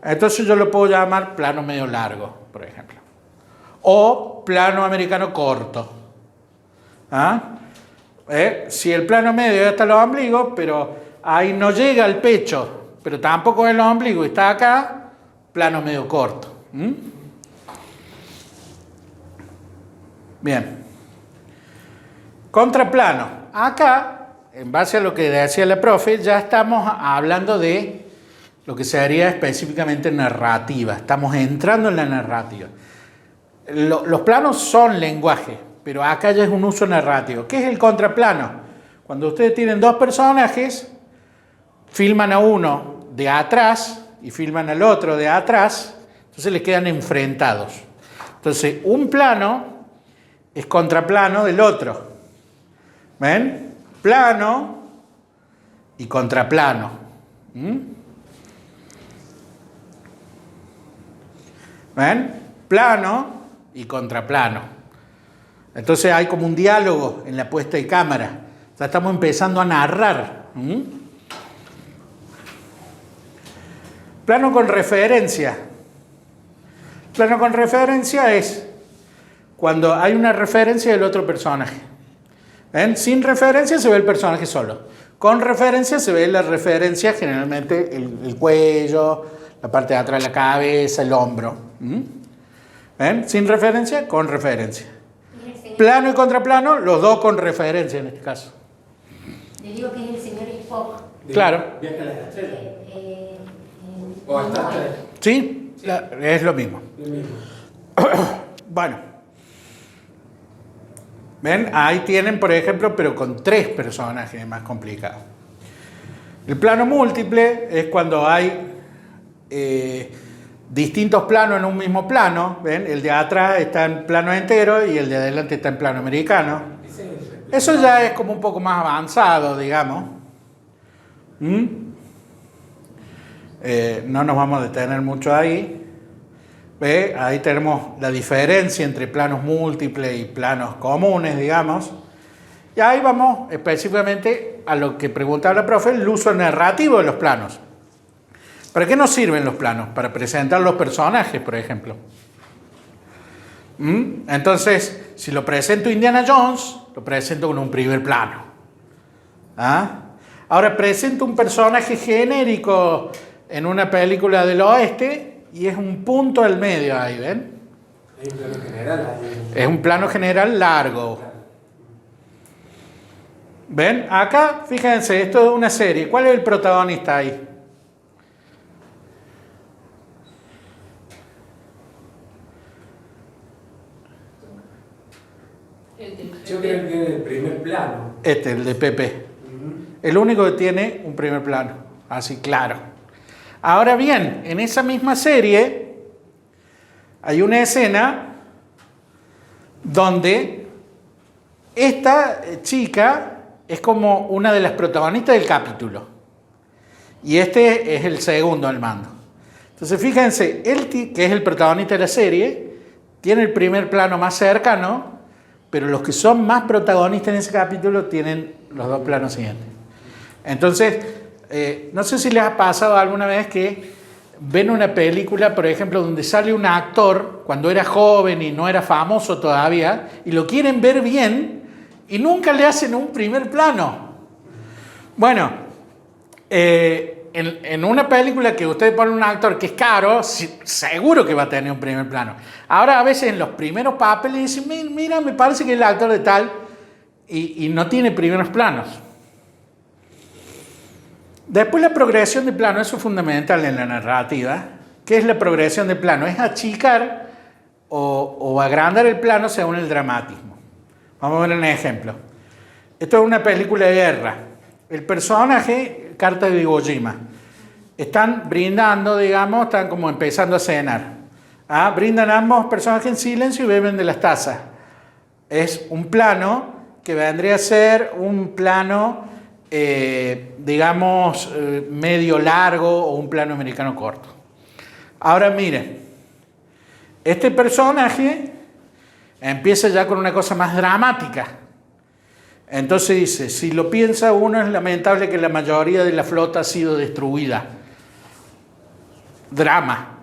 Entonces yo lo puedo llamar plano medio largo, por ejemplo. O plano americano corto. ¿Ah? Si el plano medio es hasta el ombligo, pero ahí no llega al pecho, pero tampoco es el ombligo y está acá, plano medio corto. Bien. Contraplano. Acá, en base a lo que decía la profe, ya estamos hablando de lo que sería específicamente narrativa. Estamos entrando en la narrativa. Los planos son lenguaje, pero acá ya es un uso narrativo. ¿Qué es el contraplano? Cuando ustedes tienen dos personajes, filman a uno de atrás y filman al otro de atrás, entonces les quedan enfrentados. Entonces, un plano es contraplano del otro. ¿Ven? Plano y contraplano. ¿Ven? Plano y contraplano. Entonces hay como un diálogo en la puesta de cámara. Ya estamos empezando a narrar. Plano con referencia. Plano con referencia es cuando hay una referencia del otro personaje. ¿Ven? Sin referencia se ve el personaje solo. Con referencia se ve la referencia, generalmente el cuello, la parte de atrás de la cabeza, el hombro. ¿Ven? Sin referencia, con referencia. Plano y contraplano, los dos con referencia en este caso. Le digo que es el señor Spock. Claro. Viaje a las estrellas. O hasta Sí, es lo mismo. Lo mismo. Bueno. ¿Ven? Ahí tienen, por ejemplo, pero con 3 personajes, es más complicado. El plano múltiple es cuando hay distintos planos en un mismo plano. ¿Ven? El de atrás está en plano entero y el de adelante está en plano americano. Eso ya es como un poco más avanzado, digamos. No nos vamos a detener mucho ahí. ¿Ve? Ahí tenemos la diferencia entre planos múltiples y planos comunes, digamos. Y ahí vamos específicamente a lo que preguntaba la profe, el uso narrativo de los planos. ¿Para qué nos sirven los planos? Para presentar los personajes, por ejemplo. Entonces, si lo presento Indiana Jones, lo presento con un primer plano. ¿Ah? Ahora presento un personaje genérico en una película del oeste y es un punto al medio ahí, ¿ven? Hay un plano general. Es un plano general largo. ¿Ven? Acá, fíjense, esto es una serie. ¿Cuál es el protagonista ahí? Yo creo que es el primer plano. Este, el de Pepe. El único que tiene un primer plano. Así, claro. Ahora bien, en esa misma serie hay una escena donde esta chica es como una de las protagonistas del capítulo. Y este es el segundo al mando. Entonces, fíjense, él, que es el protagonista de la serie, tiene el primer plano más cercano, pero los que son más protagonistas en ese capítulo tienen los 2 planos siguientes. Entonces, no sé si les ha pasado alguna vez que ven una película, por ejemplo, donde sale un actor cuando era joven y no era famoso todavía, y lo quieren ver bien y nunca le hacen un primer plano. Bueno, en una película que usted pone un actor que es caro, seguro que va a tener un primer plano. Ahora a veces en los primeros papeles dicen, mira, me parece que es el actor de tal, y no tiene primeros planos. Después la progresión de plano, eso es fundamental en la narrativa. ¿Qué es la progresión de plano? Es achicar o agrandar el plano según el dramatismo. Vamos a ver un ejemplo. Esto es una película de guerra. El personaje, Carta de Iwo Jima, están brindando, digamos, están como empezando a cenar. Brindan ambos personajes en silencio y beben de las tazas. Es un plano que vendría a ser un plano, digamos, medio largo o un plano americano corto. Ahora miren, este personaje empieza ya con una cosa más dramática. Entonces dice, si lo piensa uno, es lamentable que la mayoría de la flota ha sido destruida. Drama,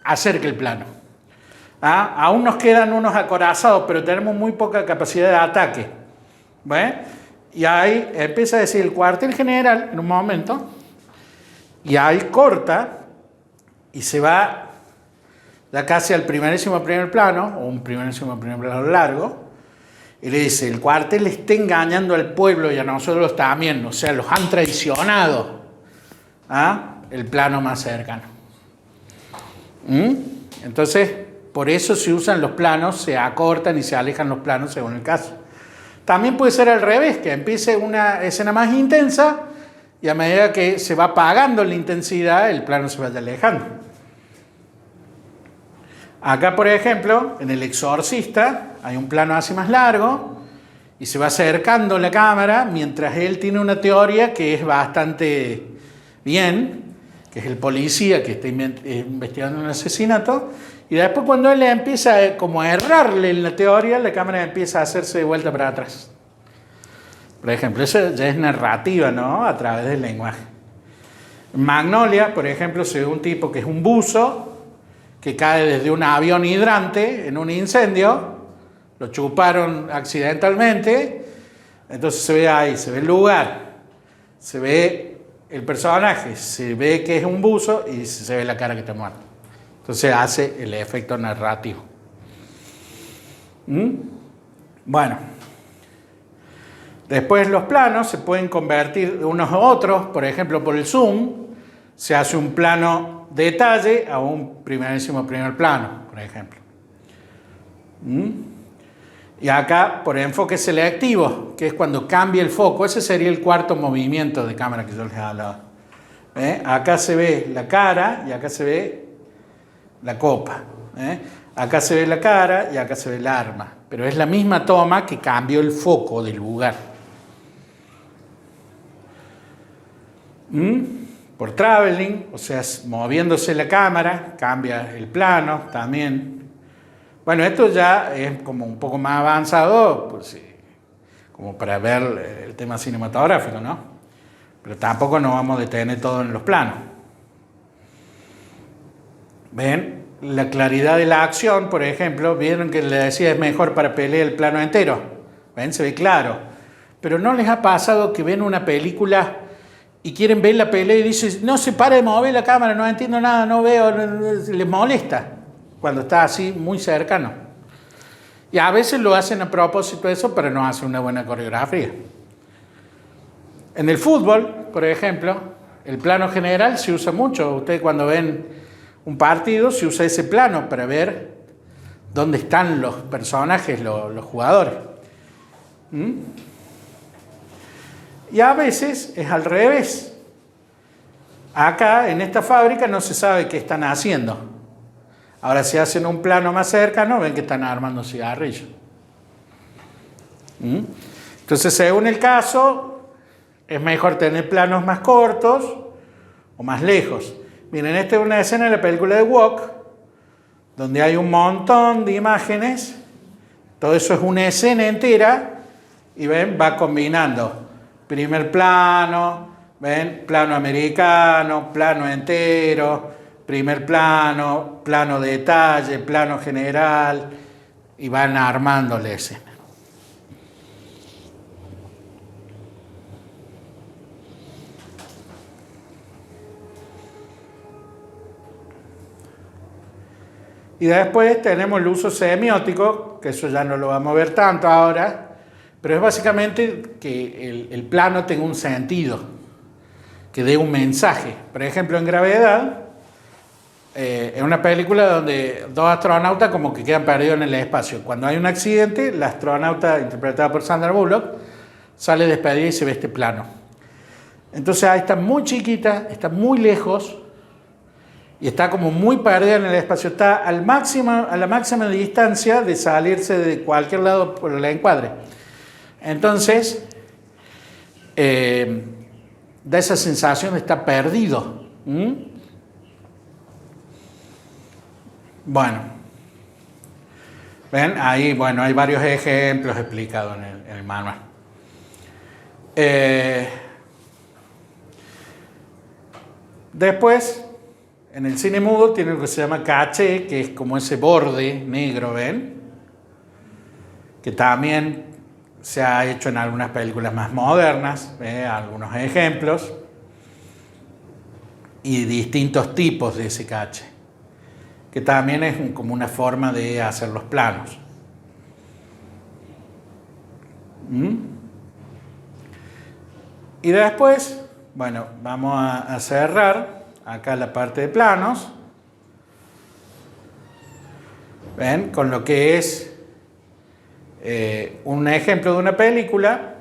acerca el plano. Aún nos quedan unos acorazados, pero tenemos muy poca capacidad de ataque. ¿Ve? Y ahí empieza a decir el cuartel general en un momento, y ahí corta y se va ya casi al primerísimo primer plano, o un primerísimo primer plano largo, y le dice, el cuartel está engañando al pueblo y a nosotros también, o sea, los han traicionado. El plano más cercano. Entonces, por eso se usan los planos, se acortan y se alejan los planos según el caso. También puede ser al revés, que empiece una escena más intensa y a medida que se va apagando la intensidad, el plano se vaya alejando. Acá, por ejemplo, en El Exorcista, hay un plano así más largo y se va acercando la cámara mientras él tiene una teoría que es bastante bien, que es el policía que está investigando un asesinato, y después cuando él empieza como a errarle en la teoría, la cámara empieza a hacerse de vuelta para atrás. Por ejemplo, eso ya es narrativa, ¿no? A través del lenguaje. En Magnolia, por ejemplo, se ve un tipo que es un buzo, que cae desde un avión hidrante en un incendio, lo chuparon accidentalmente, entonces se ve ahí, se ve el lugar, se ve el personaje, se ve que es un buzo y se ve la cara que está muerta. Entonces hace el efecto narrativo. Bueno, después los planos se pueden convertir de unos a otros, por ejemplo por el zoom, se hace un plano detalle a un primerísimo primer plano, por ejemplo. Y acá por enfoque selectivo, que es cuando cambia el foco, ese sería el cuarto movimiento de cámara que yo les hablaba. Acá se ve la cara y acá se ve la copa. Acá se ve la cara y acá se ve el arma. Pero es la misma toma que cambió el foco del lugar. Por traveling, o sea, moviéndose la cámara, cambia el plano también. Bueno, esto ya es como un poco más avanzado, pues, sí, como para ver el tema cinematográfico, ¿no? Pero tampoco nos vamos a detener todo en los planos. ¿Ven? La claridad de la acción, por ejemplo, vieron que le decía es mejor para pelear el plano entero. ¿Ven? Se ve claro. Pero ¿no les ha pasado que ven una película y quieren ver la pelea y dicen, no se para de mover la cámara, no entiendo nada, no veo, les molesta cuando está así muy cercano? Y a veces lo hacen a propósito de eso, pero no hacen una buena coreografía. En el fútbol, por ejemplo, el plano general se usa mucho. Ustedes cuando ven un partido se usa ese plano para ver dónde están los personajes, los jugadores. Y a veces es al revés. Acá, en esta fábrica, no se sabe qué están haciendo. Ahora, si hacen un plano más cercano, ven que están armando cigarrillos. Entonces, según el caso, es mejor tener planos más cortos o más lejos. Miren, esta es una escena de la película de Walk, donde hay un montón de imágenes. Todo eso es una escena entera y ven, va combinando. Primer plano, ven, plano americano, plano entero, primer plano, plano de detalle, plano general, y van armando la escena. Y después tenemos el uso semiótico, que eso ya no lo vamos a ver tanto ahora, pero es básicamente que el plano tenga un sentido, que dé un mensaje. Por ejemplo, en Gravedad, es una película donde dos astronautas como que quedan perdidos en el espacio. Cuando hay un accidente, la astronauta, interpretada por Sandra Bullock, sale despedida y se ve este plano. Entonces ahí está muy chiquita, está muy lejos, y está como muy perdida en el espacio, está a la máxima distancia de salirse de cualquier lado por el encuadre. Entonces, da esa sensación de estar perdido. Bueno, ven, ahí bueno, hay varios ejemplos explicados en el manual. Después, en el cine mudo tiene lo que se llama caché, que es como ese borde negro, ¿ven? Que también se ha hecho en algunas películas más modernas, algunos ejemplos, y distintos tipos de ese caché, que también es como una forma de hacer los planos. Y después, bueno, vamos a cerrar acá la parte de planos, ¿ven? Con lo que es un ejemplo de una película,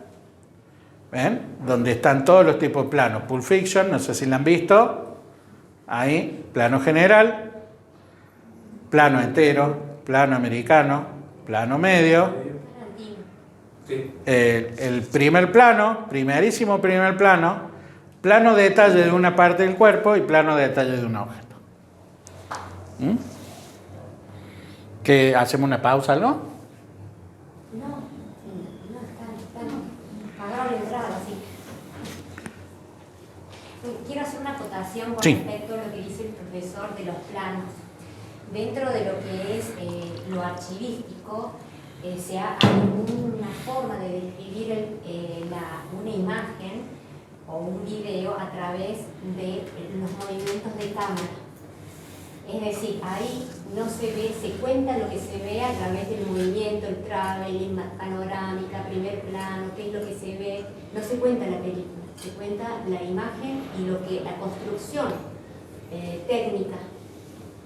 ¿ven? Donde están todos los tipos de planos. Pulp Fiction, no sé si la han visto, ahí, plano general, plano entero, plano americano, plano medio, el primer plano, primerísimo primer plano, plano de detalle de una parte del cuerpo y plano de detalle de un objeto. ¿Que hacemos una pausa, no? No, pagaron la entrada, sí. Quiero hacer una acotación con respecto a lo que dice el profesor de los planos. Dentro de lo que es lo archivístico, hay una forma de describir una imagen o un video a través de los movimientos de cámara. Es decir, ahí no se ve, se cuenta lo que se ve a través del movimiento, el traveling, panorámica, primer plano, qué es lo que se ve. No se cuenta la película, se cuenta la imagen y la construcción técnica,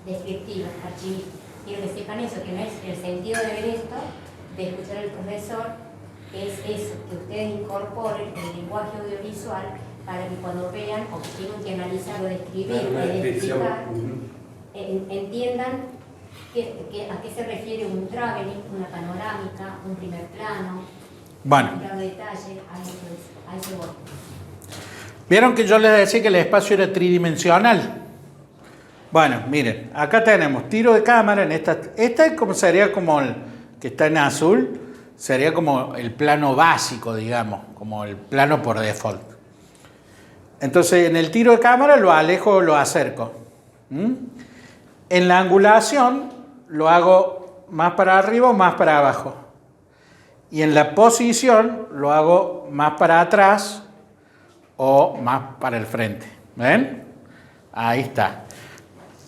descriptiva, archivística. Quiero que sepan eso, que no es el sentido de ver esto, de escuchar al profesor, que es eso, que ustedes incorporen el lenguaje audiovisual para que cuando vean o que tengan que analizar o describir o explicar, entiendan a qué se refiere un traveling, una panorámica, un primer plano, un plano de detalle, a eso voy. ¿Vieron que yo les decía que el espacio era tridimensional? Bueno, miren, acá tenemos tiro de cámara en esta sería como el que está en azul, sería como el plano básico, digamos, como el plano por default. Entonces, en el tiro de cámara lo alejo o lo acerco. En la angulación lo hago más para arriba o más para abajo. Y en la posición lo hago más para atrás o más para el frente. ¿Ven? Ahí está.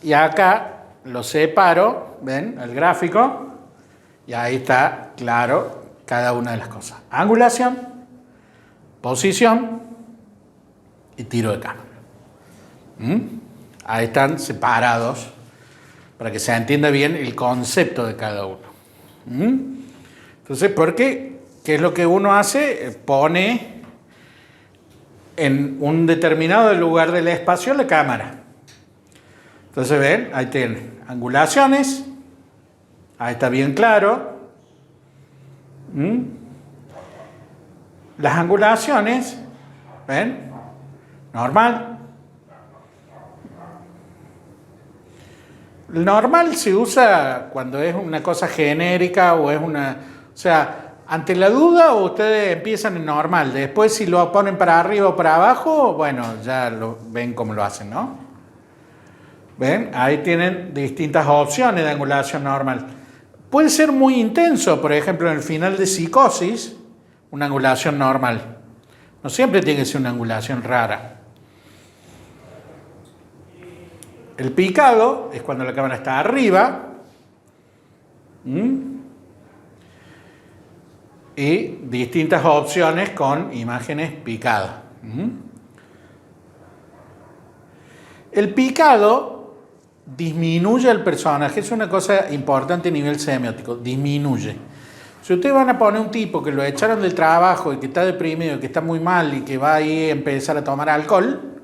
Y acá lo separo, ¿ven? El gráfico. Y ahí está claro cada una de las cosas. Angulación, posición y tiro de cámara. Ahí están separados para que se entienda bien el concepto de cada uno. Entonces, ¿por qué? ¿Qué es lo que uno hace? Pone en un determinado lugar del espacio la cámara. Entonces, ven, ahí tienen angulaciones. Ahí está bien claro. Las angulaciones, ¿ven? Normal. El normal se usa cuando es una cosa genérica o es una... O sea, ante la duda ustedes empiezan en normal. Después si lo ponen para arriba o para abajo, bueno, ya lo ven cómo lo hacen, ¿no? ¿Ven? Ahí tienen distintas opciones de angulación normal. Puede ser muy intenso, por ejemplo, en el final de Psicosis, una angulación normal. No siempre tiene que ser una angulación rara. El picado es cuando la cámara está arriba. Y distintas opciones con imágenes picadas. El picado disminuye al personaje, es una cosa importante a nivel semiótico, disminuye. Si ustedes van a poner un tipo que lo echaron del trabajo y que está deprimido, que está muy mal y que va a ir a empezar a tomar alcohol,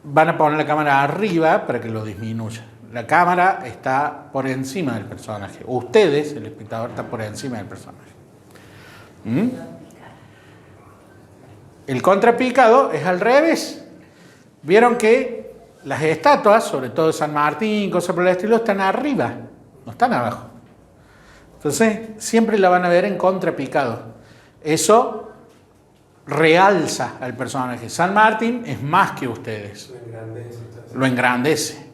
van a poner la cámara arriba para que lo disminuya. La cámara está por encima del personaje. Ustedes, el espectador, está por encima del personaje. El contrapicado es al revés. Vieron que las estatuas, sobre todo de San Martín, cosas por el estilo, están arriba, no están abajo. Entonces, siempre la van a ver en contrapicado. Eso realza al personaje. San Martín es más que ustedes. Lo engrandece.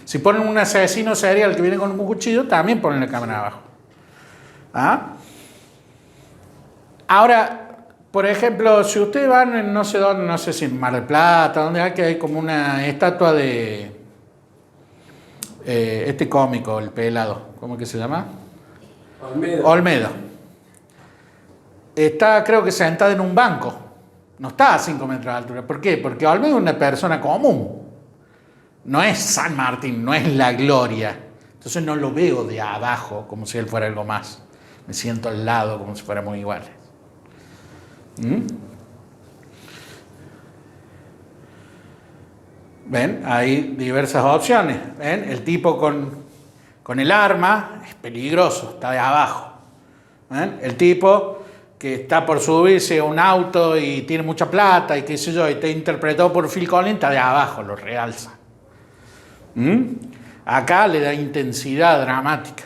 Si ponen un asesino serial que viene con un cuchillo, también ponen la cámara abajo. Ahora, por ejemplo, si ustedes van en no sé dónde, no sé si en Mar del Plata, donde hay como una estatua de este cómico, el pelado, ¿cómo es que se llama? Olmedo. Está, creo que sentada en un banco. No está a 5 metros de altura. ¿Por qué? Porque Olmedo es una persona común. No es San Martín, no es la gloria. Entonces no lo veo de abajo como si él fuera algo más. Me siento al lado como si fuéramos iguales. ¿Ven? Hay diversas opciones. ¿Ven? El tipo con el arma es peligroso, está de abajo. ¿Ven? El tipo que está por subirse a un auto y tiene mucha plata y qué sé yo, y está interpretado por Phil Collins, está de abajo, lo realza. Acá le da intensidad dramática.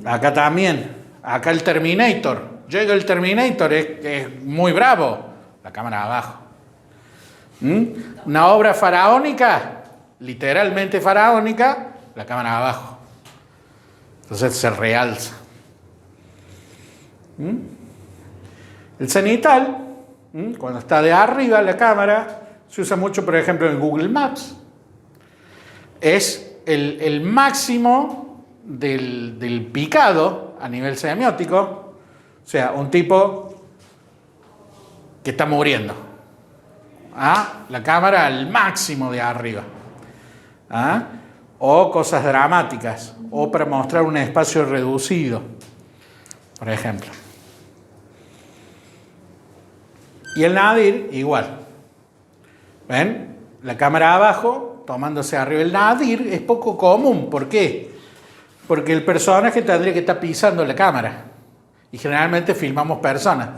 Acá también. Acá el Terminator. Llega el Terminator, es muy bravo. La cámara abajo. Una obra faraónica, literalmente faraónica, la cámara abajo. Entonces se realza. El cenital, cuando está de arriba la cámara, se usa mucho, por ejemplo, en Google Maps. Es el máximo del picado a nivel semiótico. O sea, un tipo que está muriendo. La cámara al máximo de arriba. O cosas dramáticas. O para mostrar un espacio reducido, por ejemplo. Y el nadir, igual. ¿Ven? La cámara abajo, tomándose arriba. El nadir es poco común. ¿Por qué? Porque el personaje tendría que estar pisando la cámara. Y generalmente filmamos personas.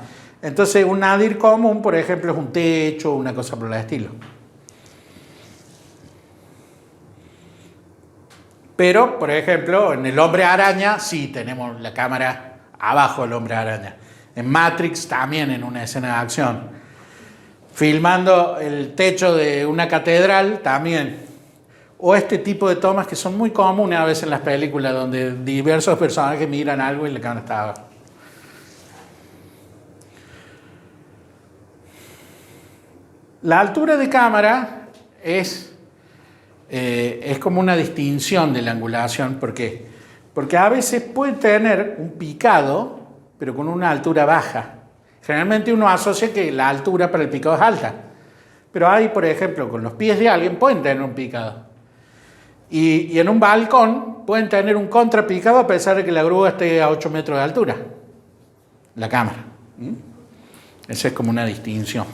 Entonces, un nadir común, por ejemplo, es un techo, una cosa por el estilo. Pero, por ejemplo, en el hombre araña, sí tenemos la cámara abajo del hombre araña. En Matrix también, en una escena de acción. Filmando el techo de una catedral también. O este tipo de tomas que son muy comunes a veces en las películas, donde diversos personajes miran algo y la cámara está abajo. La altura de cámara es como una distinción de la angulación. ¿Por qué? Porque a veces puede tener un picado, pero con una altura baja. Generalmente uno asocia que la altura para el picado es alta. Pero hay, por ejemplo, con los pies de alguien pueden tener un picado. Y en un balcón pueden tener un contrapicado a pesar de que la grúa esté a 8 metros de altura. La cámara. Esa es como una distinción.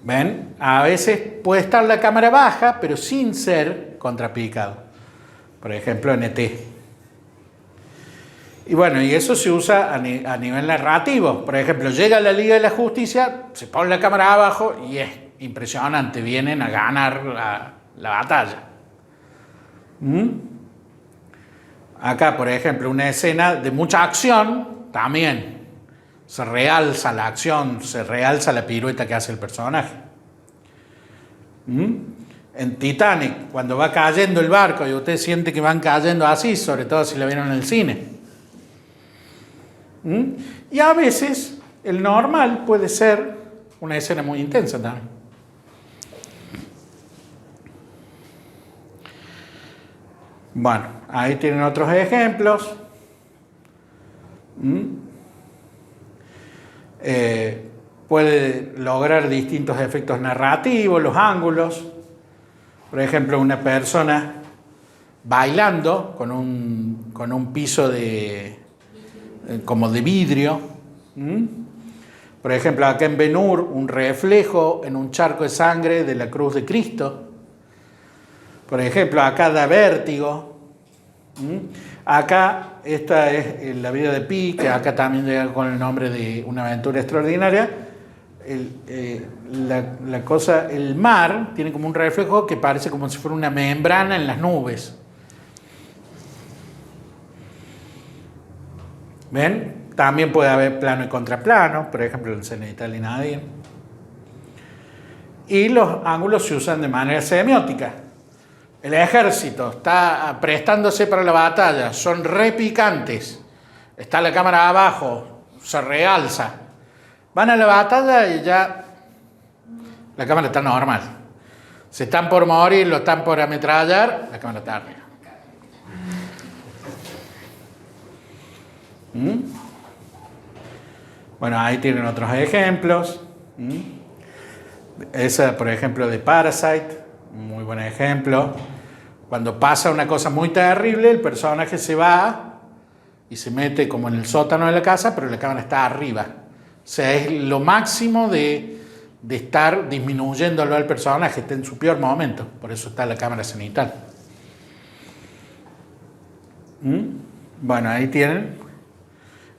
¿Ven? A veces puede estar la cámara baja, pero sin ser contrapicado. Por ejemplo, en ET. Y bueno, y eso se usa a nivel narrativo. Por ejemplo, llega la Liga de la Justicia, se pone la cámara abajo y es impresionante. Vienen a ganar la batalla. Acá, por ejemplo, una escena de mucha acción, también se realza la acción, se realza la pirueta que hace el personaje. ¿Mm? En Titanic, cuando va cayendo el barco y usted siente que van cayendo así, sobre todo si la vieron en el cine. ¿Mm? Y a veces el normal puede ser una escena muy intensa también. Bueno, ahí tienen otros ejemplos. Puede lograr distintos efectos narrativos, los ángulos. Por ejemplo, una persona bailando con un piso como de vidrio. Por ejemplo, acá en Ben-Hur, un reflejo en un charco de sangre de la cruz de Cristo. Por ejemplo, acá da vértigo. Acá, esta es la vida de Pi, que acá también llega con el nombre de Una aventura extraordinaria. El mar tiene como un reflejo que parece como si fuera una membrana en las nubes. ¿Ven? También puede haber plano y contraplano, por ejemplo en Cenital y Nadine. Y los ángulos se usan de manera semiótica. El ejército está prestándose para la batalla, son repicantes. Está la cámara abajo, se realza. Van a la batalla y ya la cámara está normal. Se están por morir, lo están por ametrallar, la cámara está arriba. Bueno, ahí tienen otros ejemplos. Esa, por ejemplo, de Parasite, muy buen ejemplo. Cuando pasa una cosa muy terrible, el personaje se va y se mete como en el sótano de la casa, pero la cámara está arriba. O sea, es lo máximo de estar disminuyéndolo al personaje, está en su peor momento. Por eso está la cámara cenital. Bueno, ahí tienen.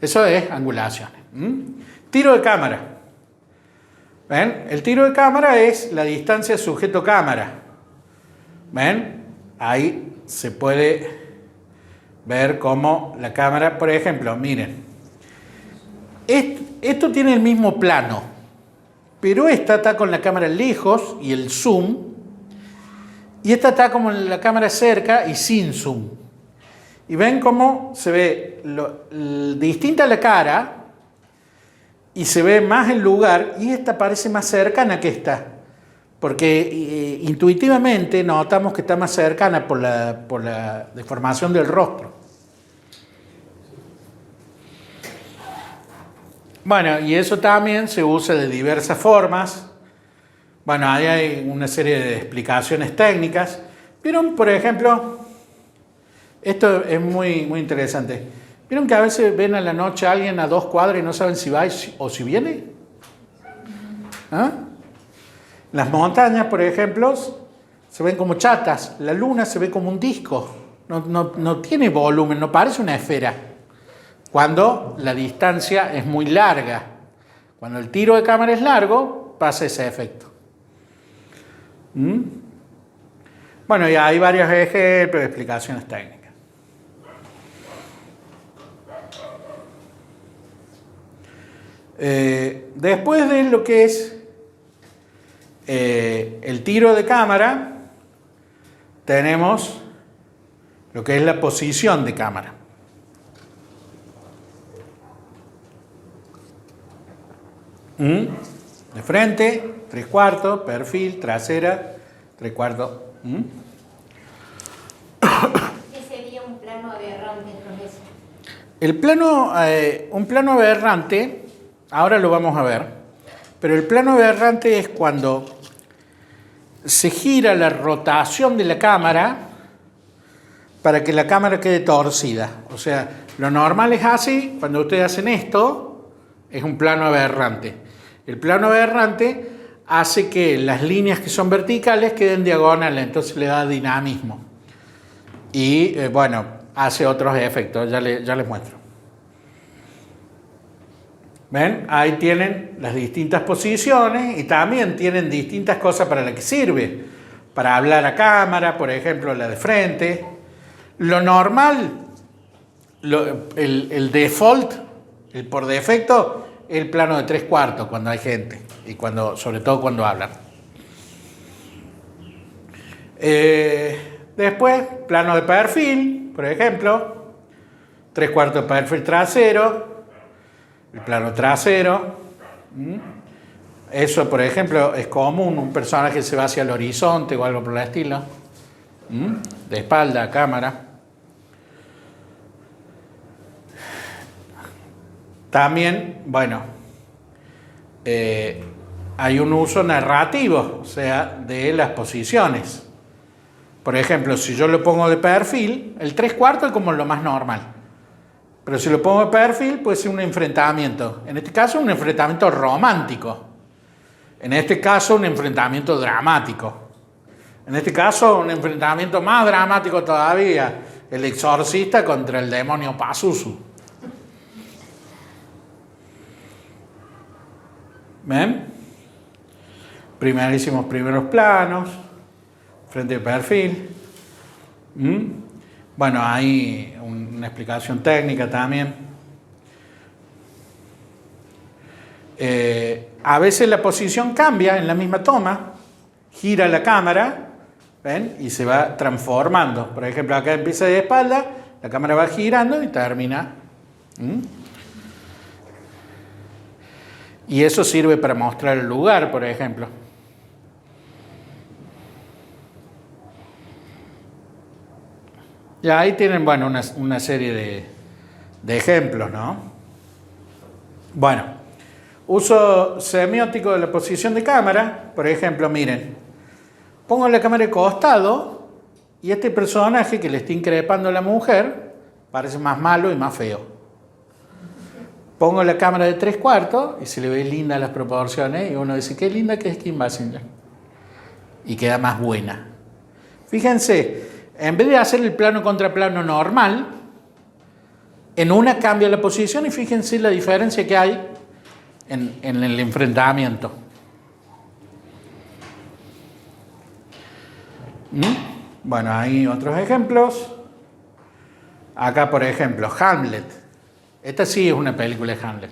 Eso es angulaciones. Tiro de cámara. ¿Ven? El tiro de cámara es la distancia sujeto-cámara. ¿Ven? Ahí se puede ver cómo la cámara, por ejemplo, miren. Esto tiene el mismo plano, pero esta está con la cámara lejos y el zoom, y esta está como la cámara cerca y sin zoom. Y ven cómo se ve distinta la cara y se ve más el lugar, y esta parece más cercana que esta, porque intuitivamente notamos que está más cercana por la deformación del rostro. Bueno, y eso también se usa de diversas formas. Bueno, ahí hay una serie de explicaciones técnicas. ¿Vieron, por ejemplo? Esto es muy, muy interesante. ¿Vieron que a veces ven a la noche a alguien a 2 cuadras y no saben si va o si viene? ¿Ah? Las montañas, por ejemplo, se ven como chatas. La luna se ve como un disco. No tiene volumen, no parece una esfera. Cuando la distancia es muy larga. Cuando el tiro de cámara es largo, pasa ese efecto. Bueno, y hay varios ejemplos de explicaciones técnicas. Después de lo que es el tiro de cámara, tenemos lo que es la posición de cámara. De frente, 3/4, perfil, trasera, 3/4. ¿Qué sería un plano aberrante, profesor? Un plano aberrante, ahora lo vamos a ver, pero el plano aberrante es cuando se gira la rotación de la cámara para que la cámara quede torcida. O sea, lo normal es así, cuando ustedes hacen esto, es un plano aberrante. El plano aberrante hace que las líneas que son verticales queden diagonales, entonces le da dinamismo. Y bueno, hace otros efectos, ya les muestro. ¿Ven? Ahí tienen las distintas posiciones y también tienen distintas cosas para las que sirve. Para hablar a cámara, por ejemplo, la de frente. Lo normal, el default, el por defecto, el plano de 3/4 cuando hay gente y sobre todo cuando hablan. Después, plano de perfil, por ejemplo, 3/4 de perfil trasero, el plano trasero. Eso, por ejemplo, es común, un personaje se va hacia el horizonte o algo por el estilo. De espalda a cámara. También, bueno, hay un uso narrativo, o sea, de las posiciones. Por ejemplo, si yo lo pongo de perfil, el 3/4 es como lo más normal. Pero si lo pongo de perfil, puede ser un enfrentamiento. En este caso, un enfrentamiento romántico. En este caso, un enfrentamiento dramático. En este caso, un enfrentamiento más dramático todavía. El exorcista contra el demonio Pazuzu. ¿Ven? Primeros planos. Frente de perfil. Bueno, hay una explicación técnica también. A veces la posición cambia en la misma toma. Gira la cámara. ¿Ven? Y se va transformando. Por ejemplo, acá empieza de espalda. La cámara va girando y termina. Y eso sirve para mostrar el lugar, por ejemplo. Y ahí tienen, bueno, una serie de ejemplos, ¿no? Bueno, uso semiótico de la posición de cámara. Por ejemplo, miren, pongo la cámara de costado y este personaje que le está increpando a la mujer parece más malo y más feo. Pongo la cámara de 3/4 y se le ve linda las proporciones y uno dice, qué linda que es Kim Basinger. Y queda más buena. Fíjense, en vez de hacer el plano contra plano normal, en una cambia la posición y fíjense la diferencia que hay en el enfrentamiento. Bueno, hay otros ejemplos. Acá, por ejemplo, Hamlet. Esta sí es una película de Hamlet.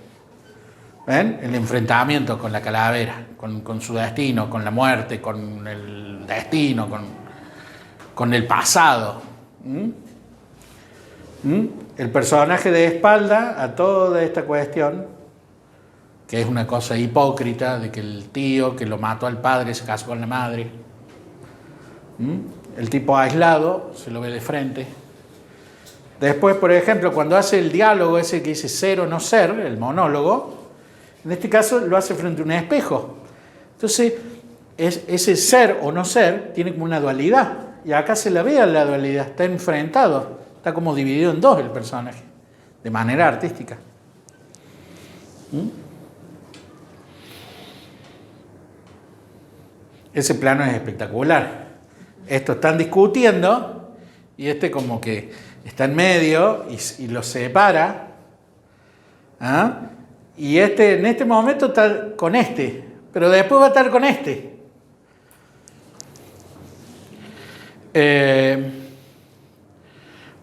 ¿Ven? El enfrentamiento con la calavera, con su destino, con la muerte, con el destino, con el pasado. El personaje de espalda a toda esta cuestión, que es una cosa hipócrita, de que el tío que lo mató al padre se casó con la madre. El tipo aislado, se lo ve de frente. Después, por ejemplo, cuando hace el diálogo ese que dice ser o no ser, el monólogo, en este caso lo hace frente a un espejo. Entonces, ese ser o no ser tiene como una dualidad. Y acá se la ve la dualidad, está enfrentado, está como dividido en dos el personaje, de manera artística. Ese plano es espectacular. Estos están discutiendo y este como que está en medio y los separa. Y este en este momento está con este, pero después va a estar con este.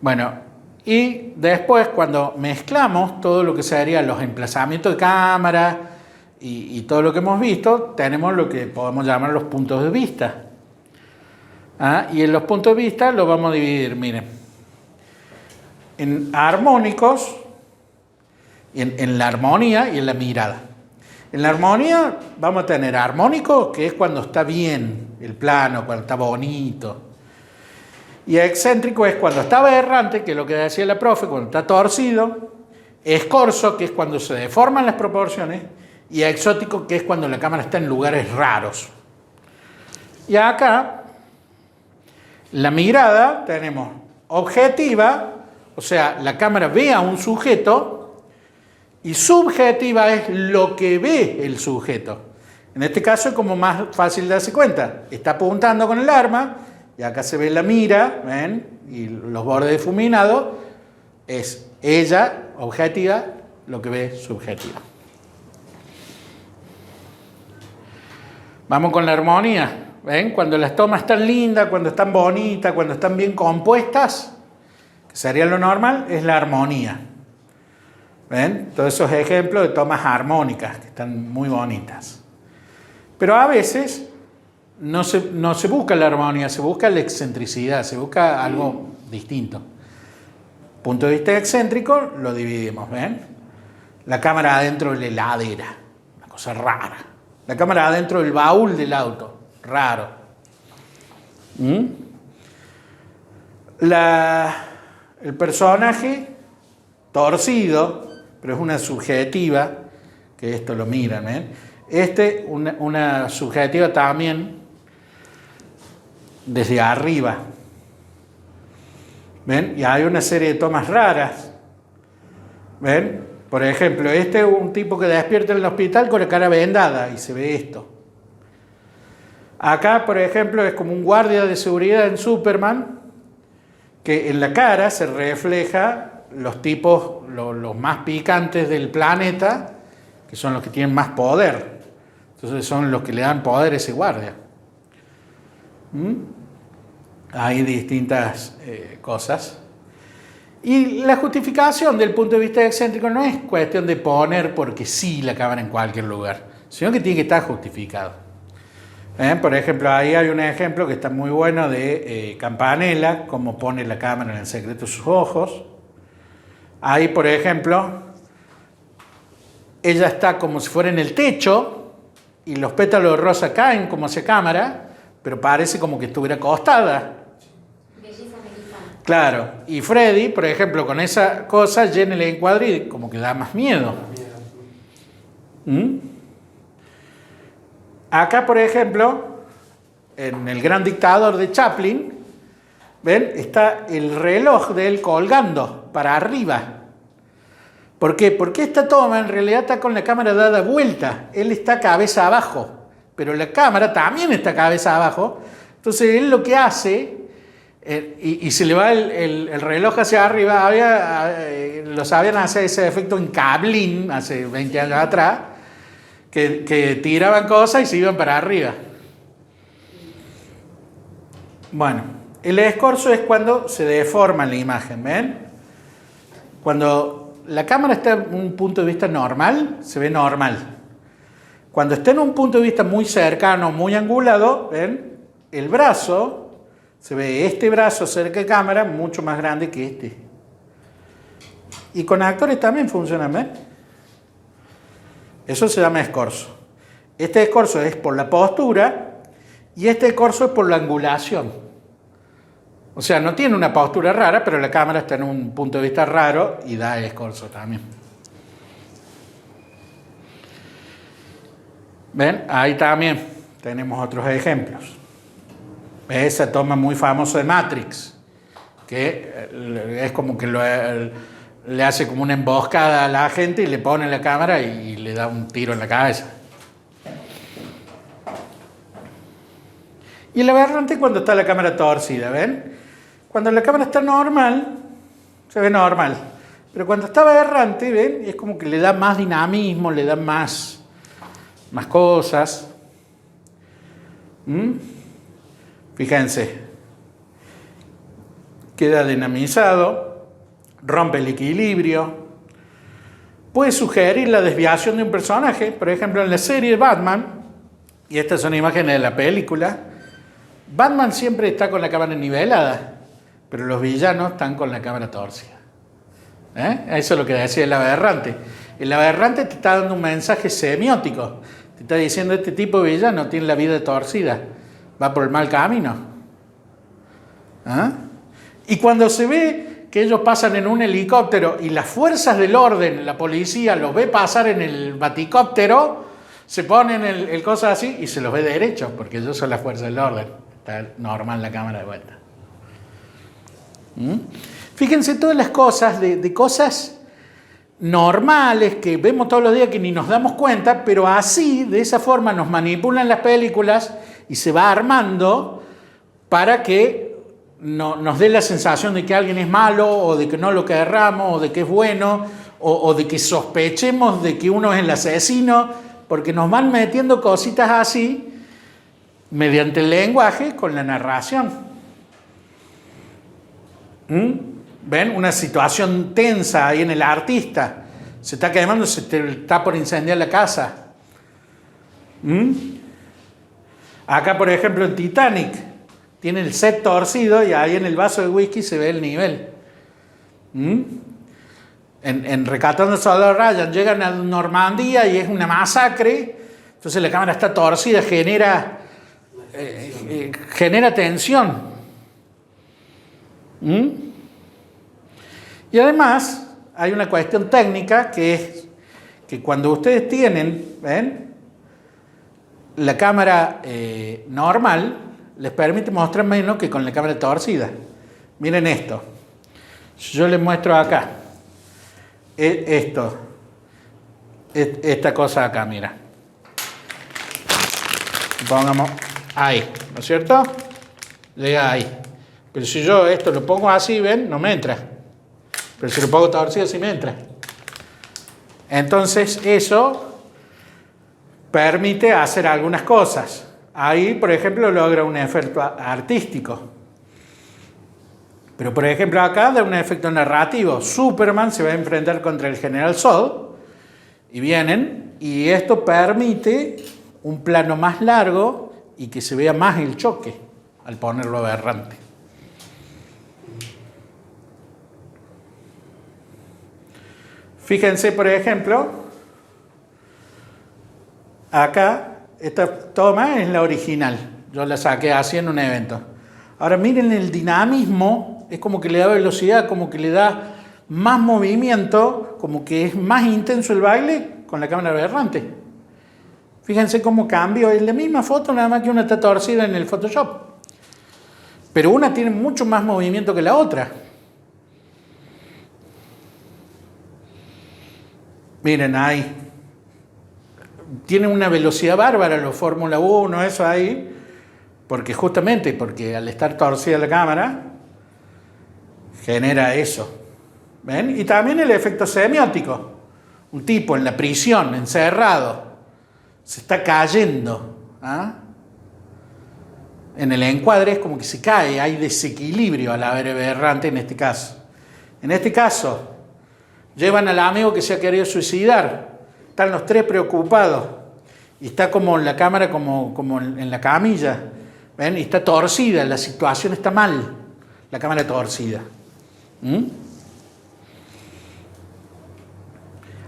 Bueno, y después cuando mezclamos todo lo que serían los emplazamientos de cámara y todo lo que hemos visto, tenemos lo que podemos llamar los puntos de vista. Y en los puntos de vista los vamos a dividir, miren, en armónicos, en la armonía y en la mirada. En la armonía vamos a tener armónico, que es cuando está bien el plano, cuando está bonito. Y excéntrico es cuando está aberrante, que es lo que decía la profe, cuando está torcido. Escorzo, que es cuando se deforman las proporciones. Y exótico, que es cuando la cámara está en lugares raros. Y acá, la mirada, tenemos objetiva, o sea, la cámara ve a un sujeto, y subjetiva es lo que ve el sujeto. En este caso es como más fácil de darse cuenta. Está apuntando con el arma, y acá se ve la mira, ¿ven? Y los bordes difuminados, es ella, objetiva, lo que ve subjetiva. Vamos con la armonía. ¿Ven? Cuando las tomas están lindas, cuando están bonitas, cuando están bien compuestas, que sería lo normal, es la armonía. ¿Ven? Todos esos ejemplos de tomas armónicas, que están muy bonitas. Pero a veces no se busca la armonía, se busca la excentricidad, se busca algo distinto. Punto de vista excéntrico, lo dividimos, ¿ven? La cámara adentro de la heladera, una cosa rara. La cámara adentro del baúl del auto, raro. El personaje torcido, pero es una subjetiva, que esto lo miran, ¿ven? Una subjetiva también desde arriba. ¿Ven? Y hay una serie de tomas raras. ¿Ven? Por ejemplo, es un tipo que despierta en el hospital con la cara vendada y se ve esto. Acá, por ejemplo, es como un guardia de seguridad en Superman, que en la cara se refleja los tipos, los más picantes del planeta, que son los que tienen más poder. Entonces son los que le dan poder a ese guardia. Hay distintas cosas. Y la justificación del punto de vista excéntrico no es cuestión de poner porque sí la cámara en cualquier lugar, sino que tiene que estar justificado. Por ejemplo, ahí hay un ejemplo que está muy bueno de Campanella, cómo pone la cámara en El secreto de sus ojos. Ahí, por ejemplo, ella está como si fuera en el techo y los pétalos de rosa caen como hacia cámara, pero parece como que estuviera acostada. Belleza americana. Claro, y Freddy, por ejemplo, con esa cosa llena el encuadre y como que da más miedo. Acá, por ejemplo, en El gran dictador de Chaplin, ¿ven? Está el reloj de él colgando para arriba. ¿Por qué? Porque esta toma en realidad está con la cámara dada vuelta. Él está cabeza abajo, pero la cámara también está cabeza abajo. Entonces él lo que hace, y se le va el reloj hacia arriba, lo sabían hacer ese efecto en Cablín hace 20 años atrás, que tiraban cosas y se iban para arriba. Bueno, el escorzo es cuando se deforma la imagen, ¿ven? Cuando la cámara está en un punto de vista normal, se ve normal. Cuando está en un punto de vista muy cercano, muy angulado, ¿ven? El brazo, se ve este brazo cerca de cámara mucho más grande que este. Y con actores también funciona, ¿ven? Eso se llama escorzo. Este escorzo es por la postura y este escorzo es por la angulación. O sea, no tiene una postura rara, pero la cámara está en un punto de vista raro y da escorzo también. ¿Ven? Ahí también tenemos otros ejemplos. Esa toma muy famosa de Matrix, que es como que le hace como una emboscada a la gente y le pone la cámara y le da un tiro en la cabeza. Y el aberrante cuando está la cámara torcida, ¿ven? Cuando la cámara está normal, se ve normal. Pero cuando está aberrante, ¿ven? Es como que le da más dinamismo, le da más cosas. Fíjense. Queda dinamizado, rompe el equilibrio. Puede sugerir la desviación de un personaje. Por ejemplo, en la serie Batman, y estas son imágenes de la película, Batman siempre está con la cámara nivelada, pero los villanos están con la cámara torcida. Eso es lo que decía el aberrante. El aberrante te está dando un mensaje semiótico. Te está diciendo, este tipo de villano tiene la vida torcida, va por el mal camino. Y cuando se ve que ellos pasan en un helicóptero y las fuerzas del orden, la policía los ve pasar en el baticóptero, se ponen el cosa así y se los ve derechos, porque ellos son las fuerzas del orden. Está normal la cámara de vuelta. Fíjense todas las cosas, de cosas normales que vemos todos los días que ni nos damos cuenta, pero así, de esa forma, nos manipulan las películas y se va armando para que nos dé la sensación de que alguien es malo, o de que no lo querramos, o de que es bueno, o de que sospechemos de que uno es el asesino, porque nos van metiendo cositas así mediante el lenguaje con la narración. ¿Ven? Una situación tensa ahí en el artista. Se está quemando, está por incendiar la casa. Acá, por ejemplo, en Titanic, tiene el set torcido y ahí en el vaso de whisky se ve el nivel. En Rescatando al Soldado Ryan llegan a Normandía y es una masacre, entonces la cámara está torcida, genera tensión. Y además hay una cuestión técnica que es que cuando ustedes tienen, ¿ven?, la cámara normal les permite mostrar menos que con la cámara torcida. Miren esto. Yo les muestro acá. Esta cosa acá, mira. Pongamos ahí, ¿no es cierto? Llega ahí. Pero si yo esto lo pongo así, ¿ven? No me entra. Pero si lo pongo torcido, sí me entra. Entonces eso permite hacer algunas cosas. Ahí, por ejemplo, logra un efecto artístico. Pero, por ejemplo, acá da un efecto narrativo. Superman se va a enfrentar contra el General Zod y vienen, y esto permite un plano más largo y que se vea más el choque al ponerlo aberrante. Fíjense, por ejemplo, acá, esta toma es la original. Yo la saqué así en un evento. Ahora miren el dinamismo, es como que le da velocidad, como que le da más movimiento, como que es más intenso el baile con la cámara aberrante. Fíjense cómo cambió, es la misma foto, nada más que una está torcida en el Photoshop. Pero una tiene mucho más movimiento que la otra. Miren ahí. Tienen una velocidad bárbara los Fórmula 1, eso ahí, porque al estar torcida la cámara, genera eso. ¿Ven? Y también el efecto semiótico. Un tipo en la prisión, encerrado, se está cayendo. En el encuadre es como que se cae, hay desequilibrio al haber aberrante en este caso. En este caso, llevan al amigo que se ha querido suicidar. Están los tres preocupados. Y está como la cámara como en la camilla. ¿Ven? Y está torcida, la situación está mal. La cámara torcida.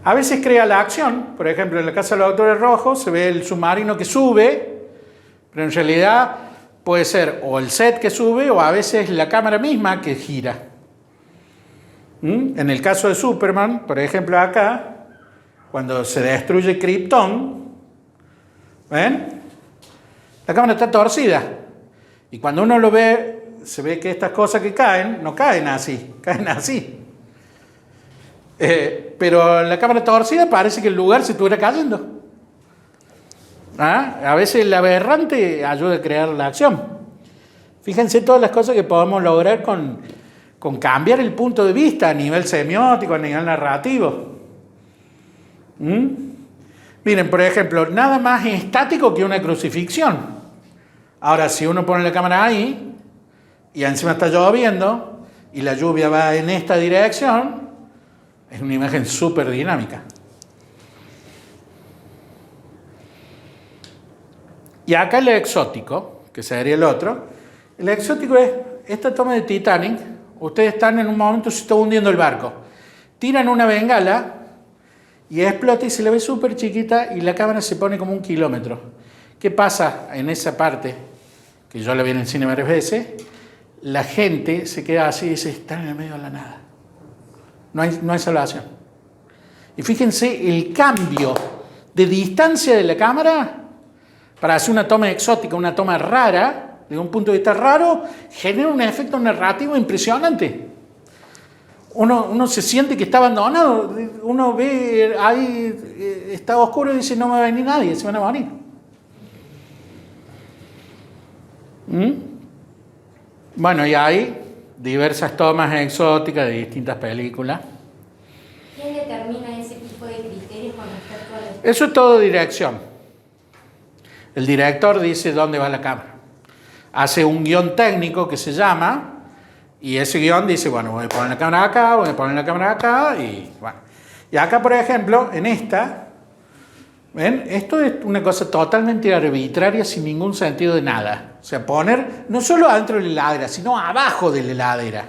A veces crea la acción. Por ejemplo, en la Casa de los Doctores Rojos se ve el submarino que sube, pero en realidad puede ser o el set que sube o a veces la cámara misma que gira. En el caso de Superman, por ejemplo acá, cuando se destruye Krypton, ¿ven? La cámara está torcida. Y cuando uno lo ve, se ve que estas cosas que caen, no caen así, caen así. Pero la cámara torcida parece que el lugar se estuviera cayendo. A veces el aberrante ayuda a crear la acción. Fíjense todas las cosas que podemos lograr con cambiar el punto de vista a nivel semiótico, a nivel narrativo. Miren, por ejemplo, nada más estático que una crucifixión. Ahora, si uno pone la cámara ahí y encima está lloviendo y la lluvia va en esta dirección, es una imagen súper dinámica. Y acá el exótico, que sería el otro. El exótico es esta toma de Titanic. Ustedes están en un momento, se está hundiendo el barco. Tiran una bengala y explota y se la ve súper chiquita y la cámara se pone como 1 kilómetro. ¿Qué pasa en esa parte? Que yo la vi en el cine varias veces. La gente se queda así y dice, están en el medio de la nada. No hay salvación. Y fíjense el cambio de distancia de la cámara para hacer una toma exótica, una toma rara, de un punto de vista raro, genera un efecto narrativo impresionante. Uno se siente que está abandonado, uno ve ahí, está oscuro y dice, no me va a venir nadie, se van a morir. Bueno, y hay diversas tomas exóticas de distintas películas. ¿Quién determina ese tipo de criterios con respecto a los... Eso es todo dirección. El director dice dónde va la cámara. Hace un guión técnico que se llama, y ese guión dice, bueno, voy a poner la cámara acá, voy a poner la cámara acá, y bueno. Y acá, por ejemplo, en esta, ¿Ven? Esto es una cosa totalmente arbitraria sin ningún sentido de nada. O sea, poner no solo adentro de la heladera, sino abajo de la heladera.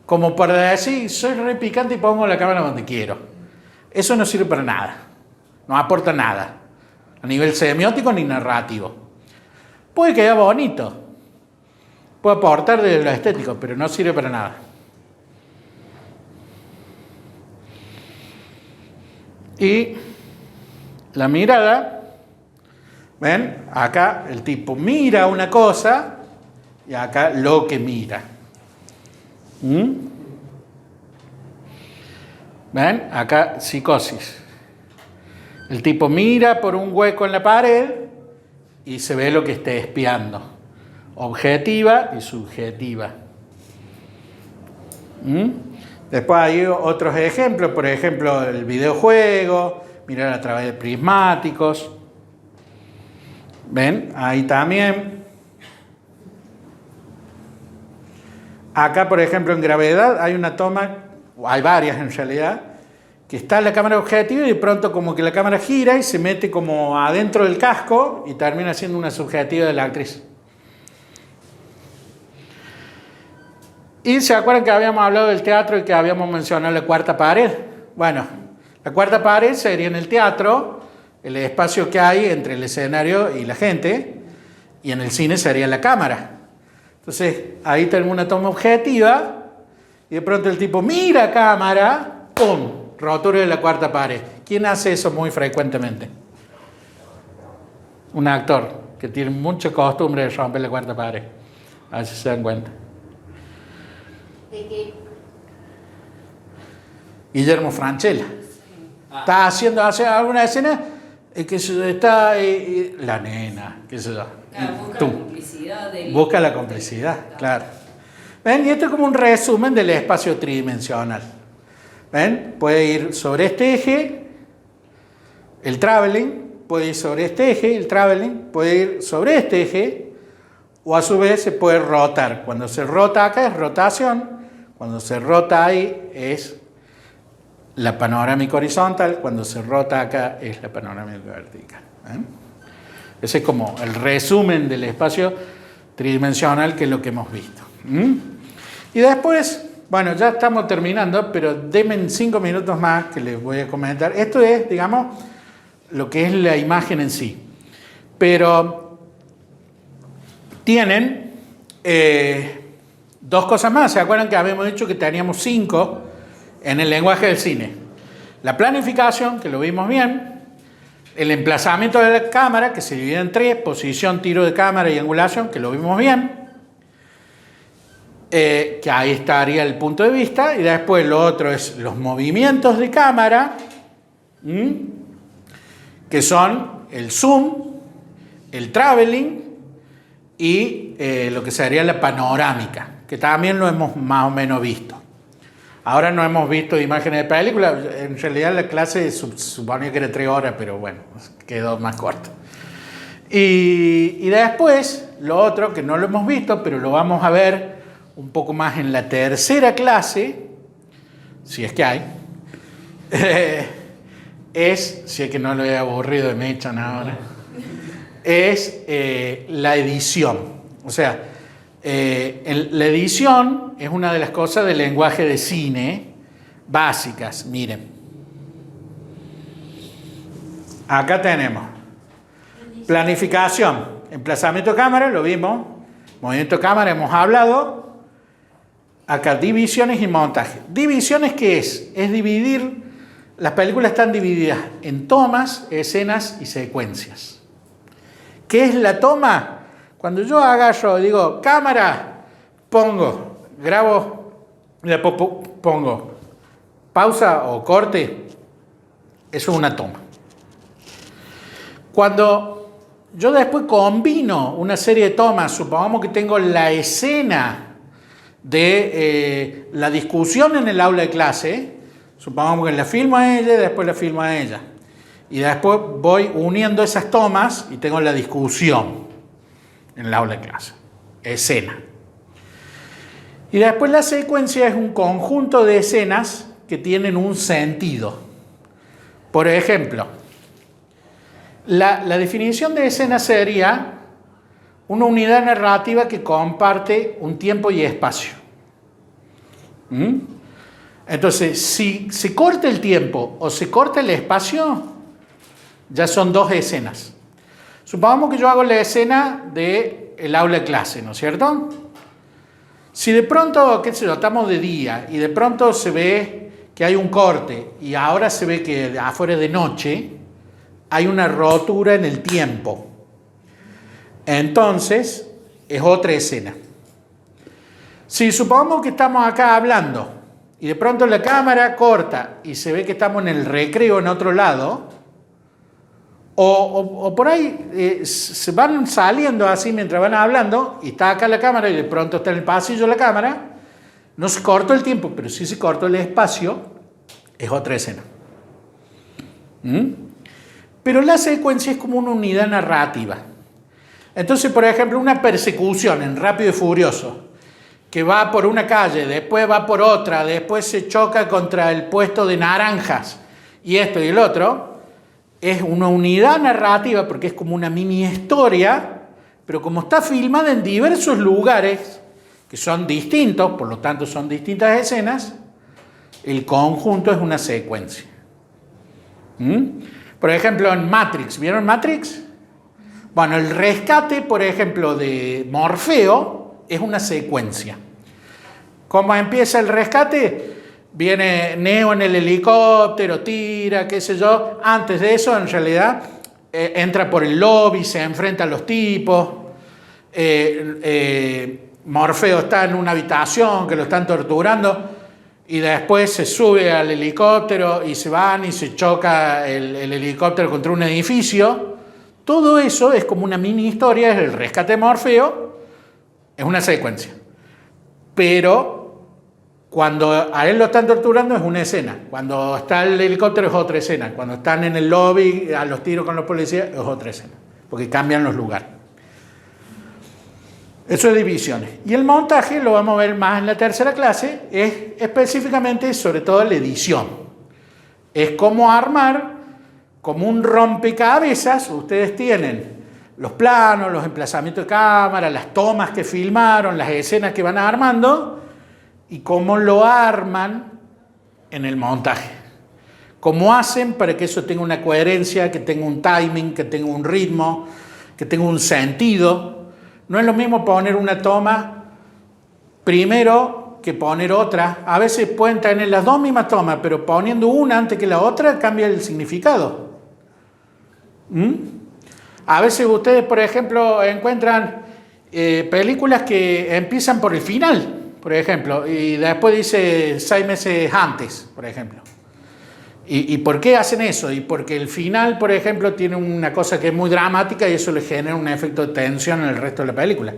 Como para decir, soy re picante y pongo la cámara donde quiero. Eso no sirve para nada. No aporta nada. A nivel semiótico ni narrativo. Puede quedar bonito. Puede aportar de lo estético, pero no sirve para nada. Y la mirada, ¿ven? Acá el tipo mira una cosa y acá lo que mira. ¿Ven? Acá psicosis. El tipo mira por un hueco en la pared y se ve lo que está espiando. Objetiva y subjetiva. Después hay otros ejemplos, por ejemplo el videojuego, mirar a través de prismáticos. ¿Ven? Ahí también. Acá, por ejemplo, en gravedad hay una toma, hay varias en realidad, que está la cámara objetiva y de pronto como que la cámara gira y se mete como adentro del casco y termina siendo una subjetiva de la actriz. Y se acuerdan que habíamos hablado del teatro y que habíamos mencionado la cuarta pared. Bueno, la cuarta pared sería en el teatro, el espacio que hay entre el escenario y la gente, y en el cine sería la cámara. Entonces, ahí tenemos una toma objetiva, y de pronto el tipo mira a cámara, ¡pum! Rotura de la cuarta pared. ¿Quién hace eso muy frecuentemente? Un actor que tiene mucha costumbre de romper la cuarta pared. A ver si se dan cuenta. ¿De qué? Guillermo Francella. Está haciendo alguna escena que está la nena, qué sé yo. Claro, busca la complicidad. Busca la complicidad, claro. ¿Ven? Y esto es como un resumen del espacio tridimensional. ¿Ven? Puede ir sobre este eje, el traveling, puede ir sobre este eje, el traveling, puede ir sobre este eje, o a su vez se puede rotar. Cuando se rota acá es rotación, cuando se rota ahí es la panorámica horizontal, cuando se rota acá es la panorámica vertical. ¿Ven? Ese es como el resumen del espacio tridimensional, que es lo que hemos visto. Y después, bueno, ya estamos terminando, pero denme 5 minutos más que les voy a comentar. Esto es, digamos, lo que es la imagen en sí. Pero tienen dos cosas más. ¿Se acuerdan que habíamos dicho que teníamos 5 en el lenguaje del cine? La planificación, que lo vimos bien. El emplazamiento de la cámara, que se divide en 3, posición, tiro de cámara y angulación, que lo vimos bien. Que ahí estaría el punto de vista. Y después lo otro es los movimientos de cámara, que son el zoom, el traveling y lo que sería la panorámica, que también lo hemos más o menos visto. Ahora no hemos visto imágenes de películas. En realidad la clase suponía que era 3 horas, pero bueno, quedó más corta. Y después, lo otro que no lo hemos visto, pero lo vamos a ver un poco más en la tercera clase, si es que hay, si es que no lo he aburrido y me echan ahora, es la edición. O sea, la edición es una de las cosas del lenguaje de cine básicas. Miren, acá tenemos planificación, emplazamiento de cámara, lo vimos, movimiento de cámara, hemos hablado. Acá divisiones y montaje. ¿Divisiones qué es? Es dividir, las películas están divididas en tomas, escenas y secuencias. ¿Qué es la toma? Cuando yo agarro, digo, cámara, grabo, pongo pausa o corte, eso es una toma. Cuando yo después combino una serie de tomas, supongamos que tengo la escena de la discusión en el aula de clase, supongamos que la filmo a ella y después la filmo a ella. Y después voy uniendo esas tomas y tengo la discusión en el aula de clase. Escena. Y después la secuencia es un conjunto de escenas que tienen un sentido. Por ejemplo, La definición de escena sería una unidad narrativa que comparte un tiempo y espacio. Entonces, si se corta el tiempo o se corta el espacio, ya son dos escenas. Supongamos que yo hago la escena del aula de clase, ¿no es cierto? Si de pronto, qué sé yo, estamos de día y de pronto se ve que hay un corte y ahora se ve que afuera de noche, hay una rotura en el tiempo. Entonces, es otra escena. Si supongamos que estamos acá hablando y de pronto la cámara corta y se ve que estamos en el recreo en otro lado, o por ahí se van saliendo así mientras van hablando y está acá la cámara y de pronto está en el pasillo la cámara, no se cortó el tiempo, pero sí se cortó el espacio, es otra escena. Pero la secuencia es como una unidad narrativa. Entonces, por ejemplo, una persecución en Rápido y Furioso, que va por una calle, después va por otra, después se choca contra el puesto de naranjas, y esto y el otro, es una unidad narrativa porque es como una mini historia, pero como está filmada en diversos lugares, que son distintos, por lo tanto son distintas escenas, el conjunto es una secuencia. Por ejemplo, en Matrix, ¿vieron Matrix? Bueno, el rescate, por ejemplo, de Morfeo es una secuencia. ¿Cómo empieza el rescate? Viene Neo en el helicóptero, tira, qué sé yo. Antes de eso, en realidad, entra por el lobby, se enfrenta a los tipos. Morfeo está en una habitación que lo están torturando y después se sube al helicóptero y se van y se choca el helicóptero contra un edificio. Todo eso es como una mini historia, es el rescate de Morfeo, es una secuencia. Pero cuando a él lo están torturando es una escena. Cuando está el helicóptero es otra escena. Cuando están en el lobby a los tiros con los policías es otra escena. Porque cambian los lugares. Eso es divisiones. Y el montaje, lo vamos a ver más en la tercera clase, es específicamente sobre todo la edición. Es cómo armar como un rompecabezas. Ustedes tienen los planos, los emplazamientos de cámara, las tomas que filmaron, las escenas que van armando y cómo lo arman en el montaje. Cómo hacen para que eso tenga una coherencia, que tenga un timing, que tenga un ritmo, que tenga un sentido. No es lo mismo poner una toma primero que poner otra. A veces pueden tener las dos mismas tomas, pero poniendo una antes que la otra cambia el significado. A veces ustedes, por ejemplo, encuentran películas que empiezan por el final, por ejemplo, y después dice 6 meses antes, por ejemplo. ¿Y por qué hacen eso? Y porque el final, por ejemplo, tiene una cosa que es muy dramática y eso le genera un efecto de tensión en el resto de la película.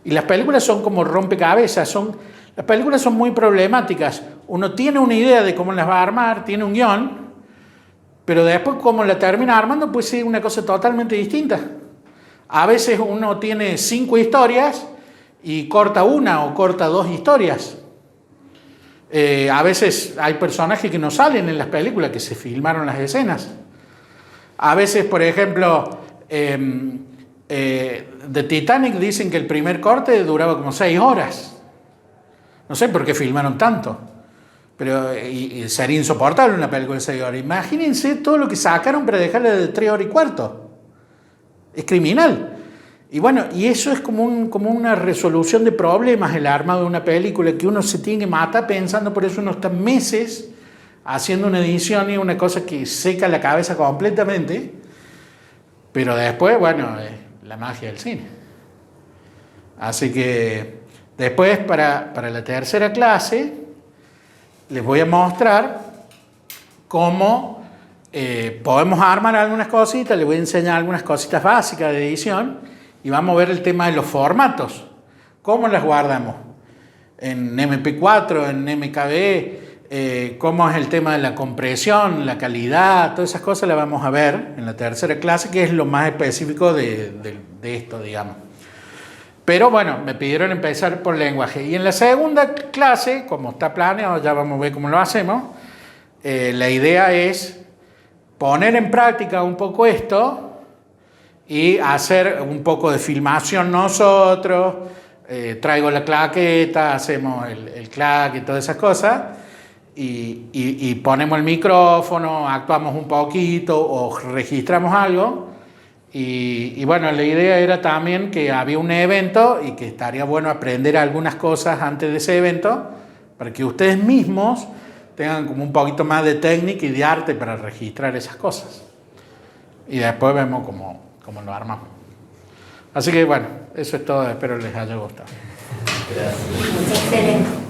Y las películas son como rompecabezas, las películas son muy problemáticas. Uno tiene una idea de cómo las va a armar, tiene un guión, pero después como la termina armando puede ser una cosa totalmente distinta. A veces uno tiene 5 historias y corta una o corta 2 historias. A veces hay personajes que no salen en las películas, que se filmaron las escenas. A veces, por ejemplo, de Titanic dicen que el primer corte duraba como 6 horas. No sé por qué filmaron tanto. Pero y sería insoportable una película de 6 horas. Imagínense todo lo que sacaron para dejarla de 3 horas y cuarto. Es criminal. Y bueno, y eso es como una resolución de problemas, el armado de una película, que uno se tiene que matar pensando, por eso uno está meses haciendo una edición y una cosa que seca la cabeza completamente, pero después, bueno, es la magia del cine. Así que después, para la tercera clase, les voy a mostrar cómo podemos armar algunas cositas, les voy a enseñar algunas cositas básicas de edición. Y vamos a ver el tema de los formatos. ¿Cómo las guardamos? En MP4, en MKB, cómo es el tema de la compresión, la calidad, todas esas cosas las vamos a ver en la tercera clase, que es lo más específico de esto, digamos. Pero bueno, me pidieron empezar por lenguaje. Y en la segunda clase, como está planeado, ya vamos a ver cómo lo hacemos, la idea es poner en práctica un poco esto y hacer un poco de filmación nosotros. Traigo la claqueta, hacemos el clac y todas esas cosas, y ponemos el micrófono, actuamos un poquito o registramos algo. Y bueno, la idea era también que había un evento y que estaría bueno aprender algunas cosas antes de ese evento para que ustedes mismos tengan como un poquito más de técnica y de arte para registrar esas cosas. Y después vemos cómo lo armamos. Así que bueno, eso es todo, espero les haya gustado. Excelente.